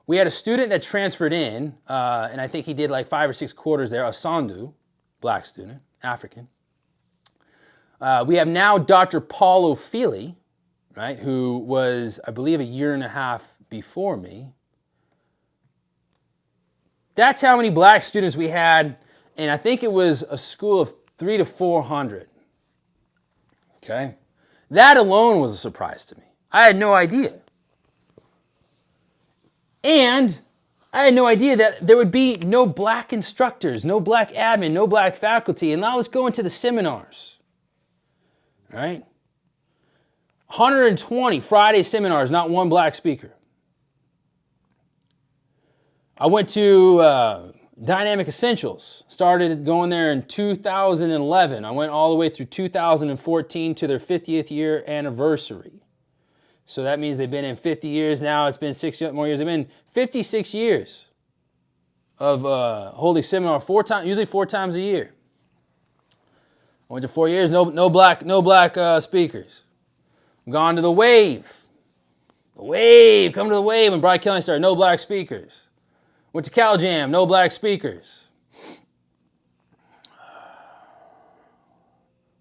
We had a student that transferred in, and I think he did like 5 or 6 quarters there, a Sandu, black student, African. We have now Dr. Paul O'Feely, right, who was, I believe, 1.5 years before me. That's how many black students we had, and I think it was a school of 300 to 400. Okay? That alone was a surprise to me. I had no idea. And I had no idea that there would be no black instructors, no black admin, no black faculty. And now let's go into the seminars. All right? 120 Friday seminars, not one black speaker. I went to Dynamic Essentials, started going there in 2011. I went all the way through 2014 to their 50th year anniversary. So that means they've been in 50 years now. It's been 6 more years. They've been 56 years of holding seminar usually four times a year. I went to 4 years, no black speakers. I've gone to the Wave. Come to the Wave when Bright Kelly started, no black speakers. Went to Cal Jam, no black speakers.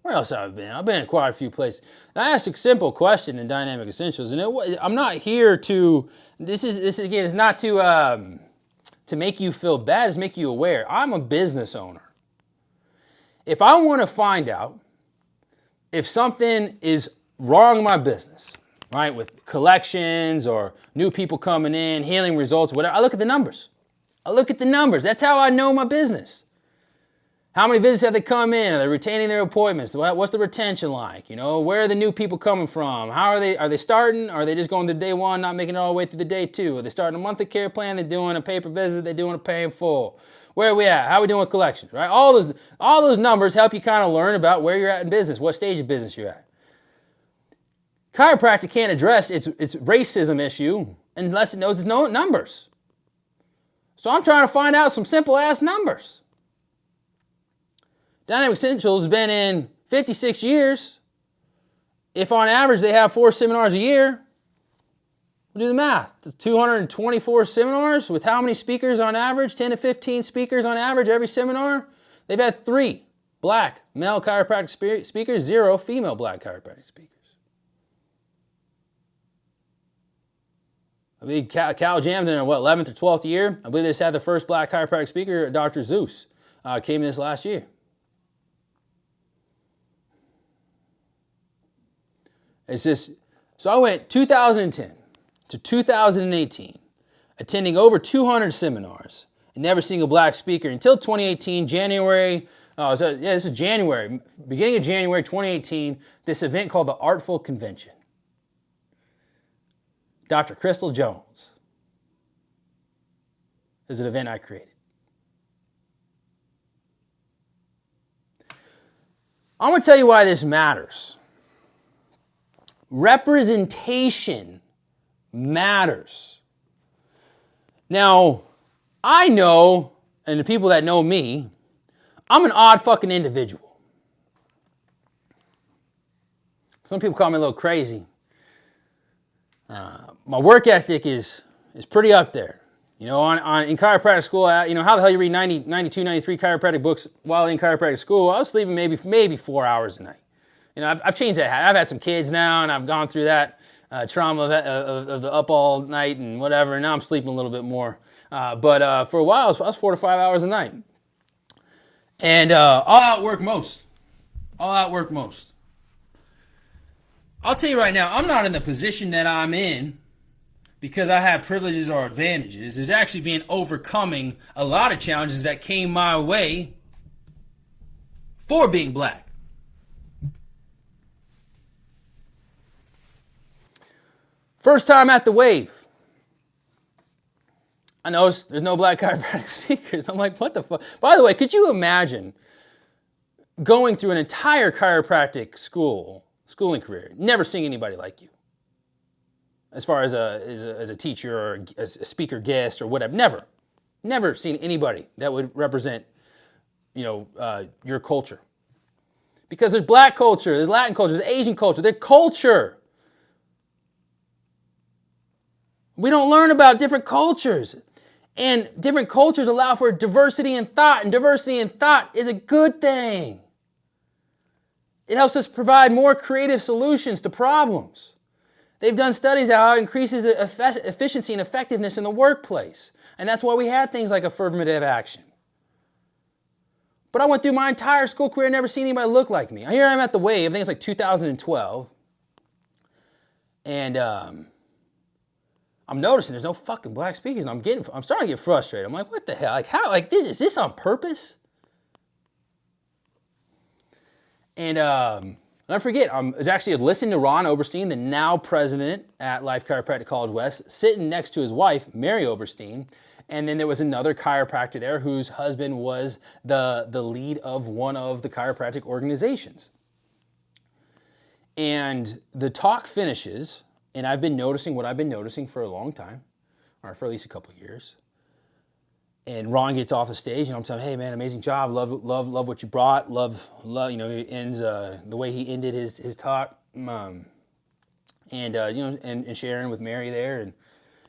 Where else have I been? I've been in quite a few places. And I asked a simple question in Dynamic Essentials, and I'm not here to. This is not to make you feel bad. It's make you aware. I'm a business owner. If I want to find out if something is wrong in my business, right, with collections or new people coming in, healing results, whatever, I look at the numbers. That's how I know my business. How many visits have they come in? Are they retaining their appointments? What's the retention like? Where are the new people coming from? How are they starting? Are they just going to day one, not making it all the way through the day two? Are they starting a monthly care plan? They're doing a pay-per visit? They're doing a pay in full? Where are we at? How are we doing with collections? Right? All those numbers help you kind of learn about where you're at in business, what stage of business you're at. Chiropractic can't address its racism issue unless it knows its numbers. So I'm trying to find out some simple-ass numbers. Dynamic Essentials has been in 56 years. If on average they have 4 seminars a year, we'll do the math. 224 seminars with how many speakers on average? 10 to 15 speakers on average every seminar. They've had 3 black male chiropractic speakers, 0 female black chiropractic speakers. I believe Cal Jam's in their 11th or 12th year. I believe they just had the first black chiropractic speaker, Dr. Zeus, came in this last year. It's just, so I went 2010 to 2018, attending over 200 seminars and never seeing a black speaker until 2018, January. This is January, beginning of January 2018, this event called the Artful Convention. Dr. Crystal Jones is an event I created. I'm going to tell you why this matters. Representation matters. Now, I know, and the people that know me, I'm an odd fucking individual. Some people call me a little crazy. My work ethic is pretty up there. In chiropractic school, how the hell you read 92, 93 chiropractic books while in chiropractic school? I was sleeping maybe 4 hours a night. I've changed that. I've had some kids now, and I've gone through that trauma of the up all night and whatever, and now I'm sleeping a little bit more. But for a while, I was 4 to 5 hours a night. And I'll outwork most. I'll tell you right now, I'm not in the position that I'm in because I have privileges or advantages. It's actually been overcoming a lot of challenges that came my way for being black. First time at the Wave. I noticed there's no black chiropractic speakers. I'm like, what the fuck? By the way, could you imagine going through an entire chiropractic schooling career, never seeing anybody like you? As far as a teacher or a speaker guest or whatever. Never seen anybody that would represent, your culture. Because there's black culture, there's Latin culture, there's Asian culture, there's culture. We don't learn about different cultures. And different cultures allow for diversity in thought, and diversity in thought is a good thing. It helps us provide more creative solutions to problems. They've done studies on how it increases efficiency and effectiveness in the workplace. And that's why we had things like affirmative action. But I went through my entire school career, never seen anybody look like me. Here I'm at the Wave, I think it's like 2012. And I'm noticing there's no fucking black speakers, and I'm starting to get frustrated. I'm like, what the hell? Like, how, like, is this on purpose? And I forget, I was actually listening to Ron Oberstein, the now president at Life Chiropractic College West, sitting next to his wife, Mary Oberstein. And then there was another chiropractor there whose husband was the lead of one of the chiropractic organizations. And the talk finishes, and I've been noticing what I've been noticing for a long time, or for at least a couple of years. And Ron gets off the stage, and I'm saying, "Hey man, amazing job! Love what you brought. Love. You know, he ends the way he ended his talk, and you know, and sharing with Mary there, and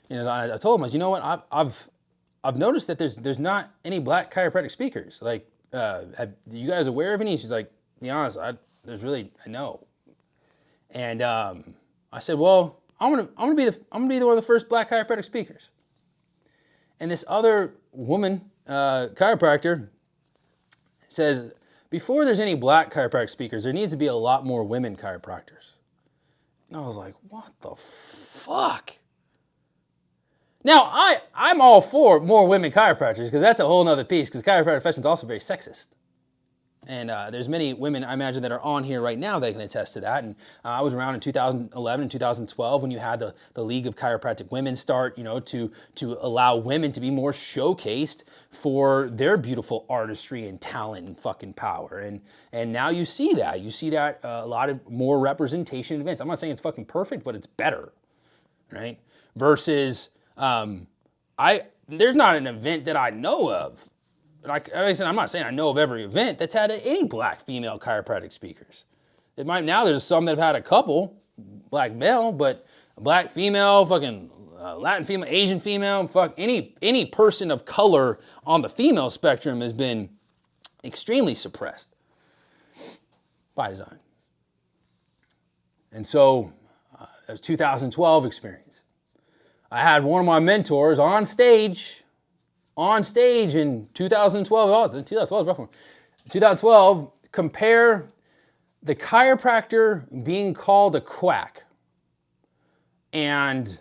you know, I told him, I was, you know what, I've noticed that there's not any black chiropractic speakers. Like, are you guys aware of any?" She's like, "To be honest, I know." And I said, "Well, I'm gonna be one of the first black chiropractic speakers." And this other woman, chiropractor, says, "Before there's any black chiropractic speakers, there needs to be a lot more women chiropractors." And I was like, what the fuck? Now, I'm all for more women chiropractors, because that's a whole nother piece, because chiropractic profession is also very sexist. And there's many women, I imagine, that are on here right now that can attest to that. And I was around in 2011 and 2012 when you had the League of Chiropractic Women start, you know, to allow women to be more showcased for their beautiful artistry and talent and fucking power. And now you see that. You see that a lot of more representation events. I'm not saying it's fucking perfect, but it's better, right? Versus, there's not an event that I know of. Like I said, I'm not saying I know of every event that's had any black female chiropractic speakers. Now there's some that have had a couple, black male, but black female, fucking Latin female, Asian female, fuck any person of color on the female spectrum has been extremely suppressed by design. And so, it was 2012 experience. I had one of my mentors on stage in 2012, 2012 was a rough one. 2012, compare the chiropractor being called a quack and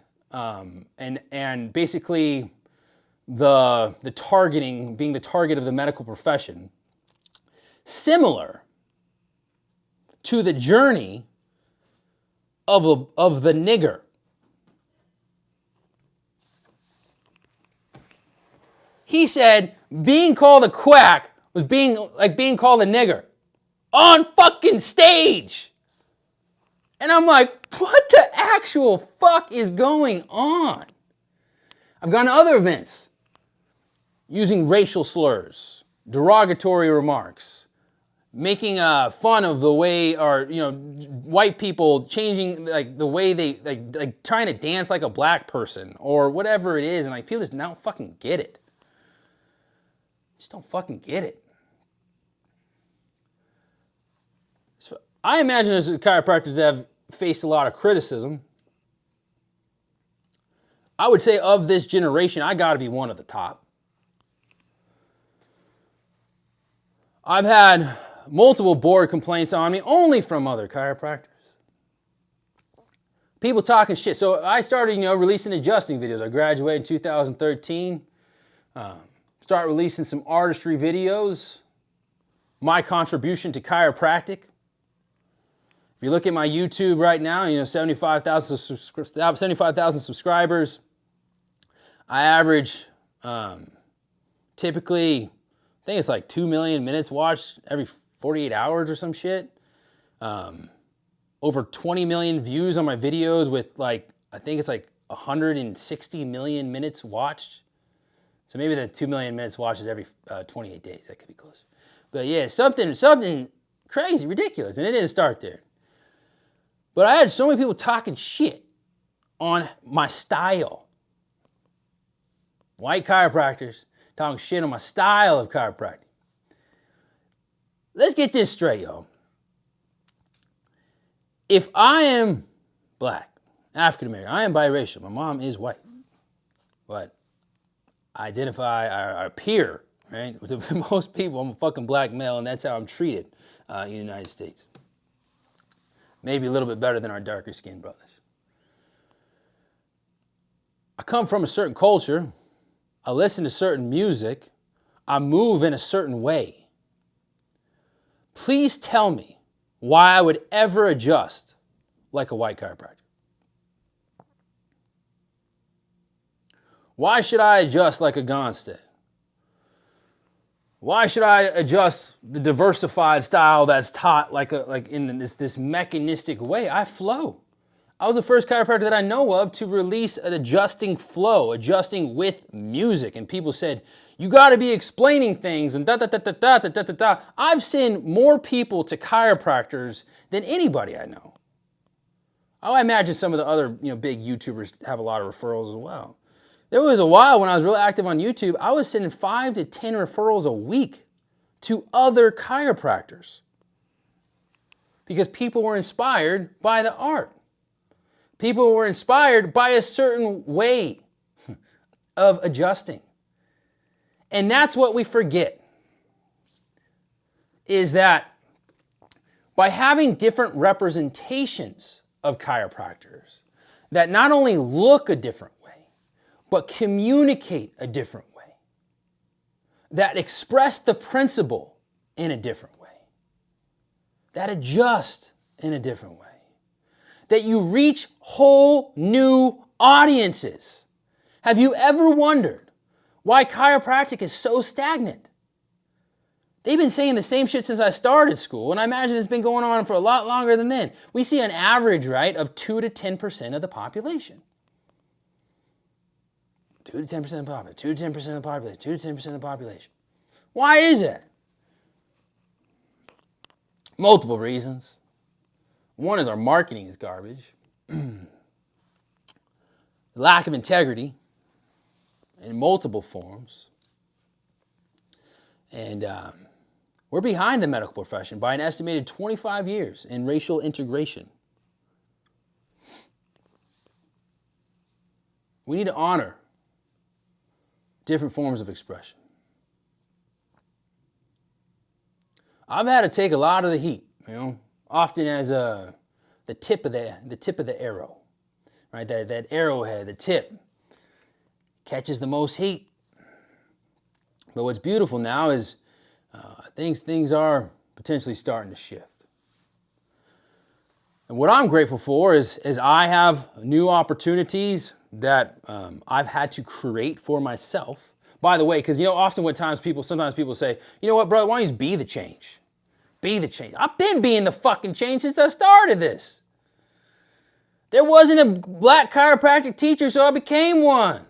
basically the targeting, being the target of the medical profession, similar to the journey of the nigger. He said being called a quack was being called a nigger on fucking stage. And I'm like, what the actual fuck is going on? I've gone to other events using racial slurs, derogatory remarks, making fun of the way, or you know, white people changing like the way they like trying to dance like a black person or whatever it is, and like people just don't fucking get it. Just don't fucking get it. So I imagine as chiropractors that have faced a lot of criticism, I would say of this generation, I got to be one of the top. I've had multiple board complaints on me, only from other chiropractors. People talking shit. So I started, you know, releasing adjusting videos. I graduated in 2013. Start releasing some artistry videos. My contribution to chiropractic. If you look at my YouTube right now, you know, 75,000 subscribers. I average typically, I think it's like 2 million minutes watched every 48 hours or some shit. Over 20 million views on my videos with like, I think it's like 160 million minutes watched. So maybe the 2 million minutes watched is every 28 days. That could be closer. But yeah, something crazy, ridiculous. And it didn't start there. But I had so many people talking shit on my style. White chiropractors talking shit on my style of chiropractic. Let's get this straight, y'all. If I am black, African American, I am biracial. My mom is white. But identify or appear, right? To most people, I'm a fucking black male, and that's how I'm treated in the United States. Maybe a little bit better than our darker skinned brothers. I come from a certain culture. I listen to certain music. I move in a certain way. Please tell me why I would ever adjust like a white chiropractor. Why should I adjust like a Gonstead? Why should I adjust the diversified style that's taught like in this mechanistic way? I flow. I was the first chiropractor that I know of to release an adjusting flow, adjusting with music. And people said, you got to be explaining things and da da da da da da da da da. I've sent more people to chiropractors than anybody I know. I imagine some of the other big YouTubers have a lot of referrals as well. There was a while when I was real active on YouTube, I was sending 5 to 10 referrals a week to other chiropractors because people were inspired by the art. People were inspired by a certain way of adjusting. And that's what we forget, is that by having different representations of chiropractors that not only look a different way, but communicate a different way, that express the principle in a different way, that adjust in a different way, that you reach whole new audiences. Have you ever wondered why chiropractic is so stagnant? They've been saying the same shit since I started school, and I imagine it's been going on for a lot longer than then. We see an average, right, of 2 to 10% of the population. 2 to 10% of the population, 2 to 10% of the population, 2 to 10% of the population. Why is that? Multiple reasons. One is our marketing is garbage. Lack of integrity in multiple forms. And we're behind the medical profession by an estimated 25 years in racial integration. We need to honor different forms of expression. I've had to take a lot of the heat, often as the tip of the arrow, right? That arrowhead, the tip, catches the most heat. But what's beautiful now is things are potentially starting to shift. And what I'm grateful for is I have new opportunities that I've had to create for myself. By the way, because often sometimes people say, you know what, brother, why don't you just be the change? Be the change. I've been being the fucking change since I started this. There wasn't a black chiropractic teacher, so I became one.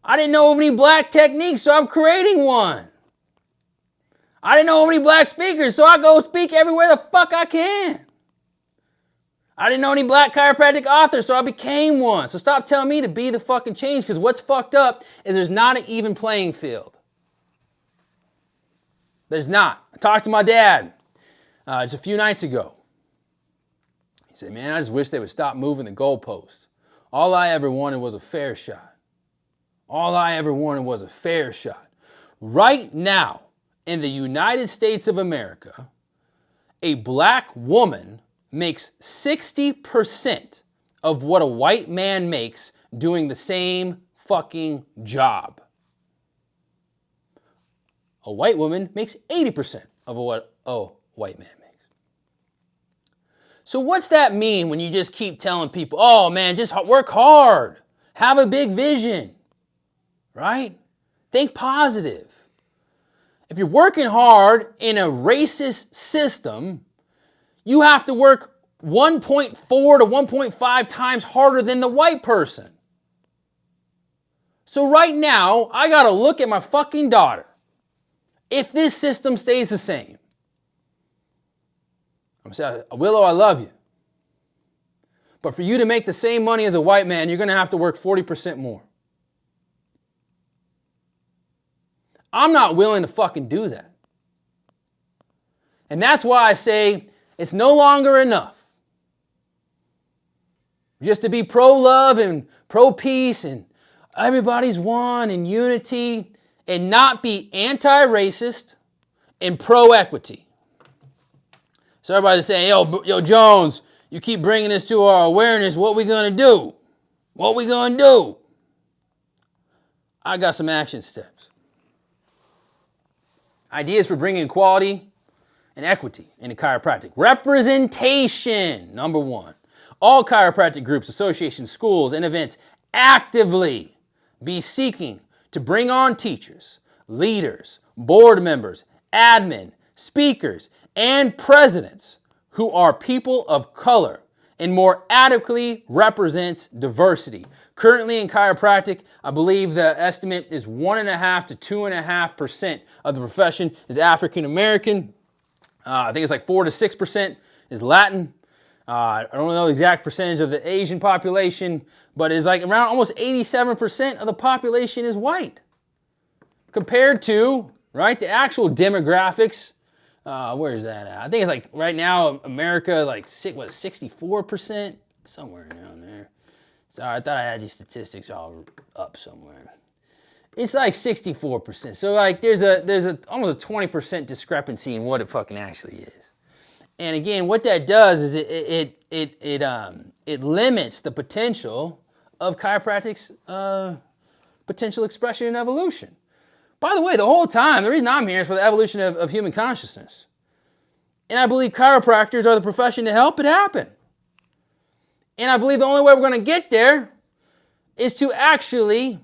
I didn't know of any black techniques, so I'm creating one. I didn't know of any black speakers, so I go speak everywhere the fuck I can. I didn't know any black chiropractic authors, so I became one. So stop telling me to be the fucking change, because what's fucked up is there's not an even playing field. There's not. I talked to my dad just a few nights ago. He said, man, I just wish they would stop moving the goalposts. All I ever wanted was a fair shot. All I ever wanted was a fair shot. Right now, in the United States of America, a black woman makes 60% of what a white man makes doing the same fucking job. A white woman makes 80% of what a white man makes. So what's that mean when you just keep telling people, oh man, just work hard, have a big vision, right? Think positive. If you're working hard in a racist system, you have to work 1.4 to 1.5 times harder than the white person. So right now, I gotta look at my fucking daughter. If this system stays the same, I'm saying, Willow, I love you. But for you to make the same money as a white man, you're gonna have to work 40% more. I'm not willing to fucking do that. And that's why I say it's no longer enough just to be pro-love and pro-peace and everybody's one in unity and not be anti-racist and pro-equity. So everybody's saying, yo, Jones, you keep bringing this to our awareness. What we gonna do? What we gonna do? I got some action steps. Ideas for bringing equality and equity into chiropractic. Representation, number one. All chiropractic groups, associations, schools, and events actively be seeking to bring on teachers, leaders, board members, admin, speakers, and presidents who are people of color and more adequately represents diversity. Currently in chiropractic, I believe the estimate is 1.5% to 2.5% of the profession is African American. I think it's like 4 to 6% is Latin. I don't know the exact percentage of the Asian population, but it's like around almost 87% of the population is white. Compared to, right, the actual demographics, where is that at? I think it's like right now, America, like 64%? Somewhere down there. Sorry, I thought I had these statistics all up somewhere. It's like 64%. So like there's almost a 20% discrepancy in what it fucking actually is. And again, what that does is it limits the potential of chiropractic's potential expression and evolution. By the way, the whole time, the reason I'm here is for the evolution of human consciousness. And I believe chiropractors are the profession to help it happen. And I believe the only way we're going to get there is to actually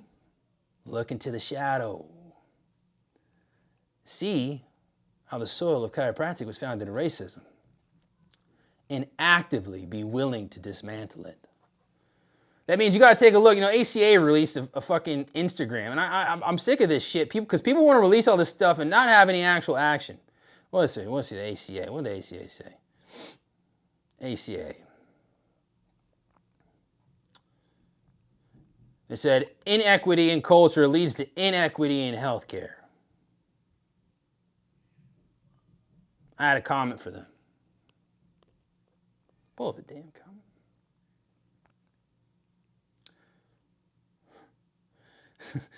look into the shadow. See how the soil of chiropractic was founded in racism. And actively be willing to dismantle it. That means you got to take a look. You know, ACA released a fucking Instagram. And I'm sick of this shit. Because people want to release all this stuff and not have any actual action. Let's see the ACA. What did the ACA say? ACA. It said, inequity in culture leads to inequity in healthcare. I had a comment for them. Pull up the damn comment.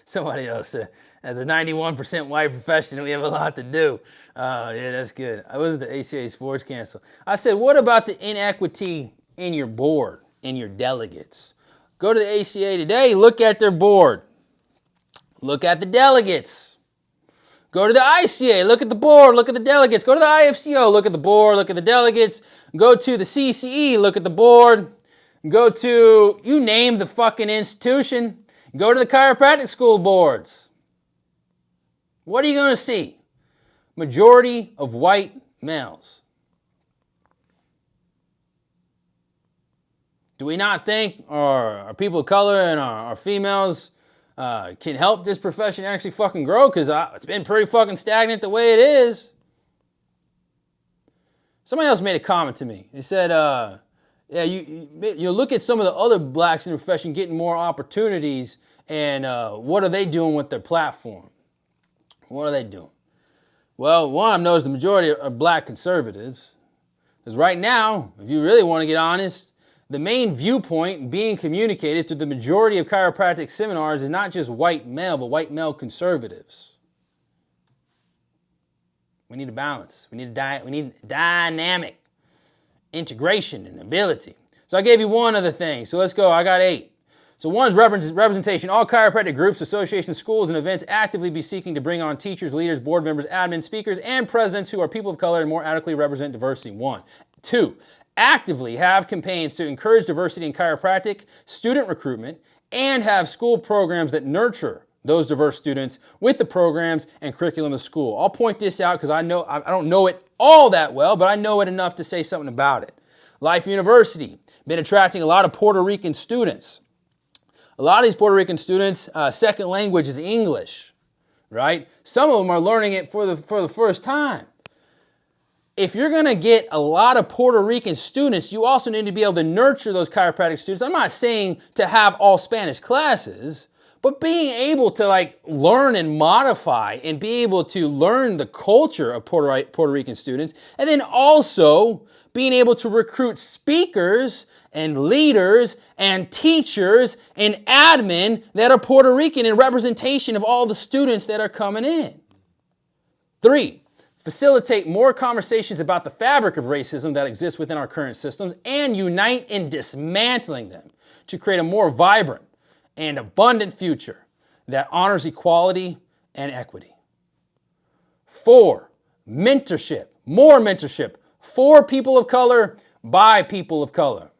Somebody else said, as a 91% white profession, we have a lot to do. Yeah, that's good. I wasn't the ACA Sports Council. I said, what about the inequity in your board, in your delegates? Go to the ACA today, look at their board. Look at the delegates. Go to the ICA, look at the board, look at the delegates. Go to the IFCO, look at the board, look at the delegates. Go to the CCE, look at the board. Go to, you name the fucking institution. Go to the chiropractic school boards. What are you going to see? Majority of white males. Do we not think our people of color and our females can help this profession actually fucking grow? Because it's been pretty fucking stagnant the way it is. Somebody else made a comment to me. They said, yeah, you look at some of the other blacks in the profession getting more opportunities, and what are they doing with their platform? What are they doing? Well, one, I've noticed the majority are black conservatives. Because right now, if you really want to get honest, the main viewpoint being communicated through the majority of chiropractic seminars is not just white male, but white male conservatives. We need a balance. We need dynamic integration and ability. So I gave you one other thing. So let's go. I got 8. So one is representation. All chiropractic groups, associations, schools, and events actively be seeking to bring on teachers, leaders, board members, admin, speakers, and presidents who are people of color and more adequately represent diversity. 1. 2. Actively have campaigns to encourage diversity in chiropractic, student recruitment, and have school programs that nurture those diverse students with the programs and curriculum of school. I'll point this out because I don't know it all that well, but I know it enough to say something about it. Life University, been attracting a lot of Puerto Rican students. A lot of these Puerto Rican students, second language is English, right? Some of them are learning it for the first time. If you're going to get a lot of Puerto Rican students, you also need to be able to nurture those chiropractic students. I'm not saying to have all Spanish classes, but being able to like learn and modify and be able to learn the culture of Puerto Rican students, and then also being able to recruit speakers and leaders and teachers and admin that are Puerto Rican in representation of all the students that are coming in. 3, facilitate more conversations about the fabric of racism that exists within our current systems and unite in dismantling them to create a more vibrant and abundant future that honors equality and equity. 4, mentorship, more mentorship for people of color by people of color.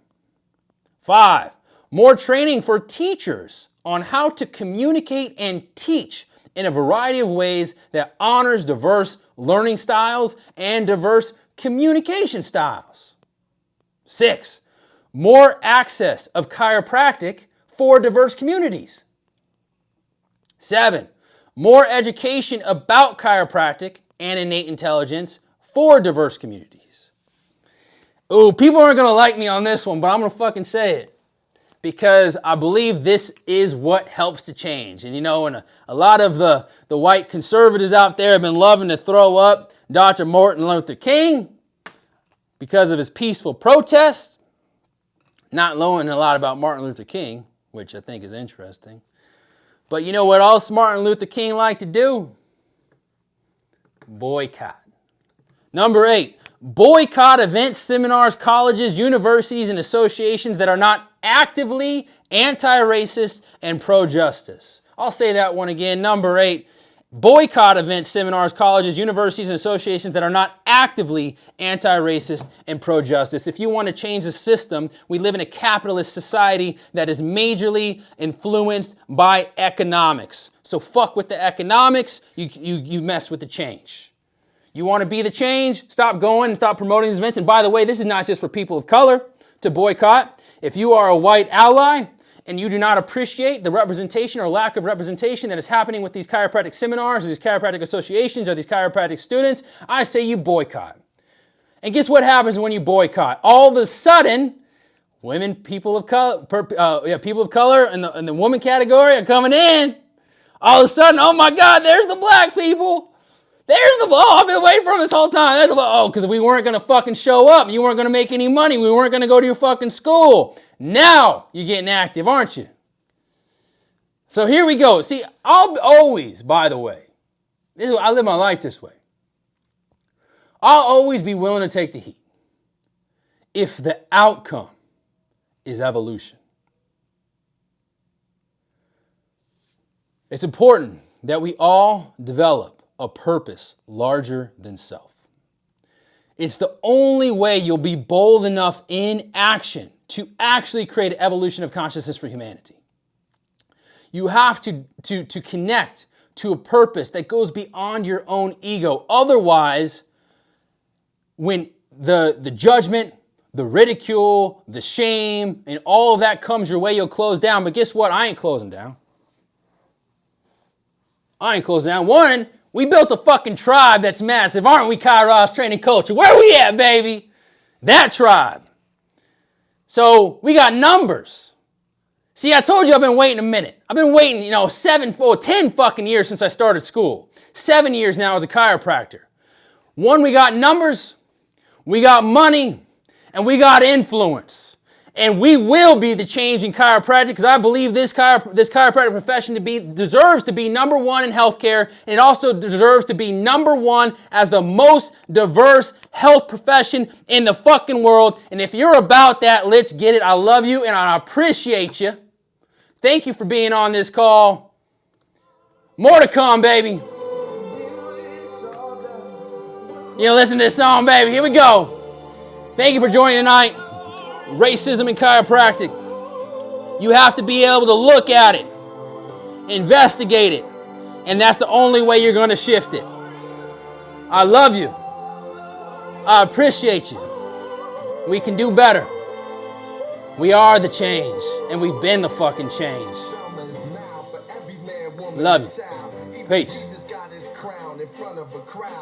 5, more training for teachers on how to communicate and teach in a variety of ways that honors diverse learning styles and diverse communication styles. 6, more access of chiropractic for diverse communities. 7, more education about chiropractic and innate intelligence for diverse communities. Ooh, people aren't going to like me on this one, but I'm going to fucking say it. Because I believe this is what helps to change. And you know, and a lot of the white conservatives out there have been loving to throw up Dr. Martin Luther King because of his peaceful protest. Not knowing a lot about Martin Luther King, which I think is interesting. But you know what else Martin Luther King liked to do? Boycott. Number 8, boycott events, seminars, colleges, universities, and associations that are not actively anti-racist and pro-justice. I'll say that one again. Number 8, boycott events, seminars, colleges, universities, and associations that are not actively anti-racist and pro-justice. If you want to change the system, we live in a capitalist society that is majorly influenced by economics. So fuck with the economics, you mess with the change. You want to be the change? Stop going and stop promoting these events. And by the way, this is not just for people of color to boycott. If you are a white ally and you do not appreciate the representation or lack of representation that is happening with these chiropractic seminars, or these chiropractic associations, or these chiropractic students, I say you boycott. And guess what happens when you boycott? All of a sudden, women, people of color, people of color in the woman category are coming in. All of a sudden, oh my God, there's the black people. There's the ball. I've been waiting for him this whole time. There's the ball. Oh, because we weren't going to fucking show up. You weren't going to make any money. We weren't going to go to your fucking school. Now you're getting active, aren't you? So here we go. See, I'll always, by the way, I live my life this way. I'll always be willing to take the heat if the outcome is evolution. It's important that we all develop a purpose larger than self. It's the only way you'll be bold enough in action to actually create an evolution of consciousness for humanity. You have to connect to a purpose that goes beyond your own ego. Otherwise, when the judgment, the ridicule, the shame, and all of that comes your way, you'll close down. But guess what? I ain't closing down. I ain't closing down. One, we built a fucking tribe that's massive, aren't we, Kairos Training Culture? Where we at, baby? That tribe. So we got numbers. See, I told you I've been waiting a minute. I've been waiting, 10 fucking years since I started school. 7 years now as a chiropractor. One, we got numbers, we got money, and we got influence. And we will be the change in chiropractic because I believe this chiropractic profession deserves to be number one in healthcare, and it also deserves to be number one as the most diverse health profession in the fucking world. And if you're about that, let's get it. I love you and I appreciate you. Thank you for being on this call. More to come, baby. You listen to this song, baby. Here we go. Thank you for joining tonight. Racism in chiropractic. You have to be able to look at it, investigate it, and that's the only way you're going to shift it. I love you. I appreciate you. We can do better. We are the change, and we've been the fucking change. Love you. Peace.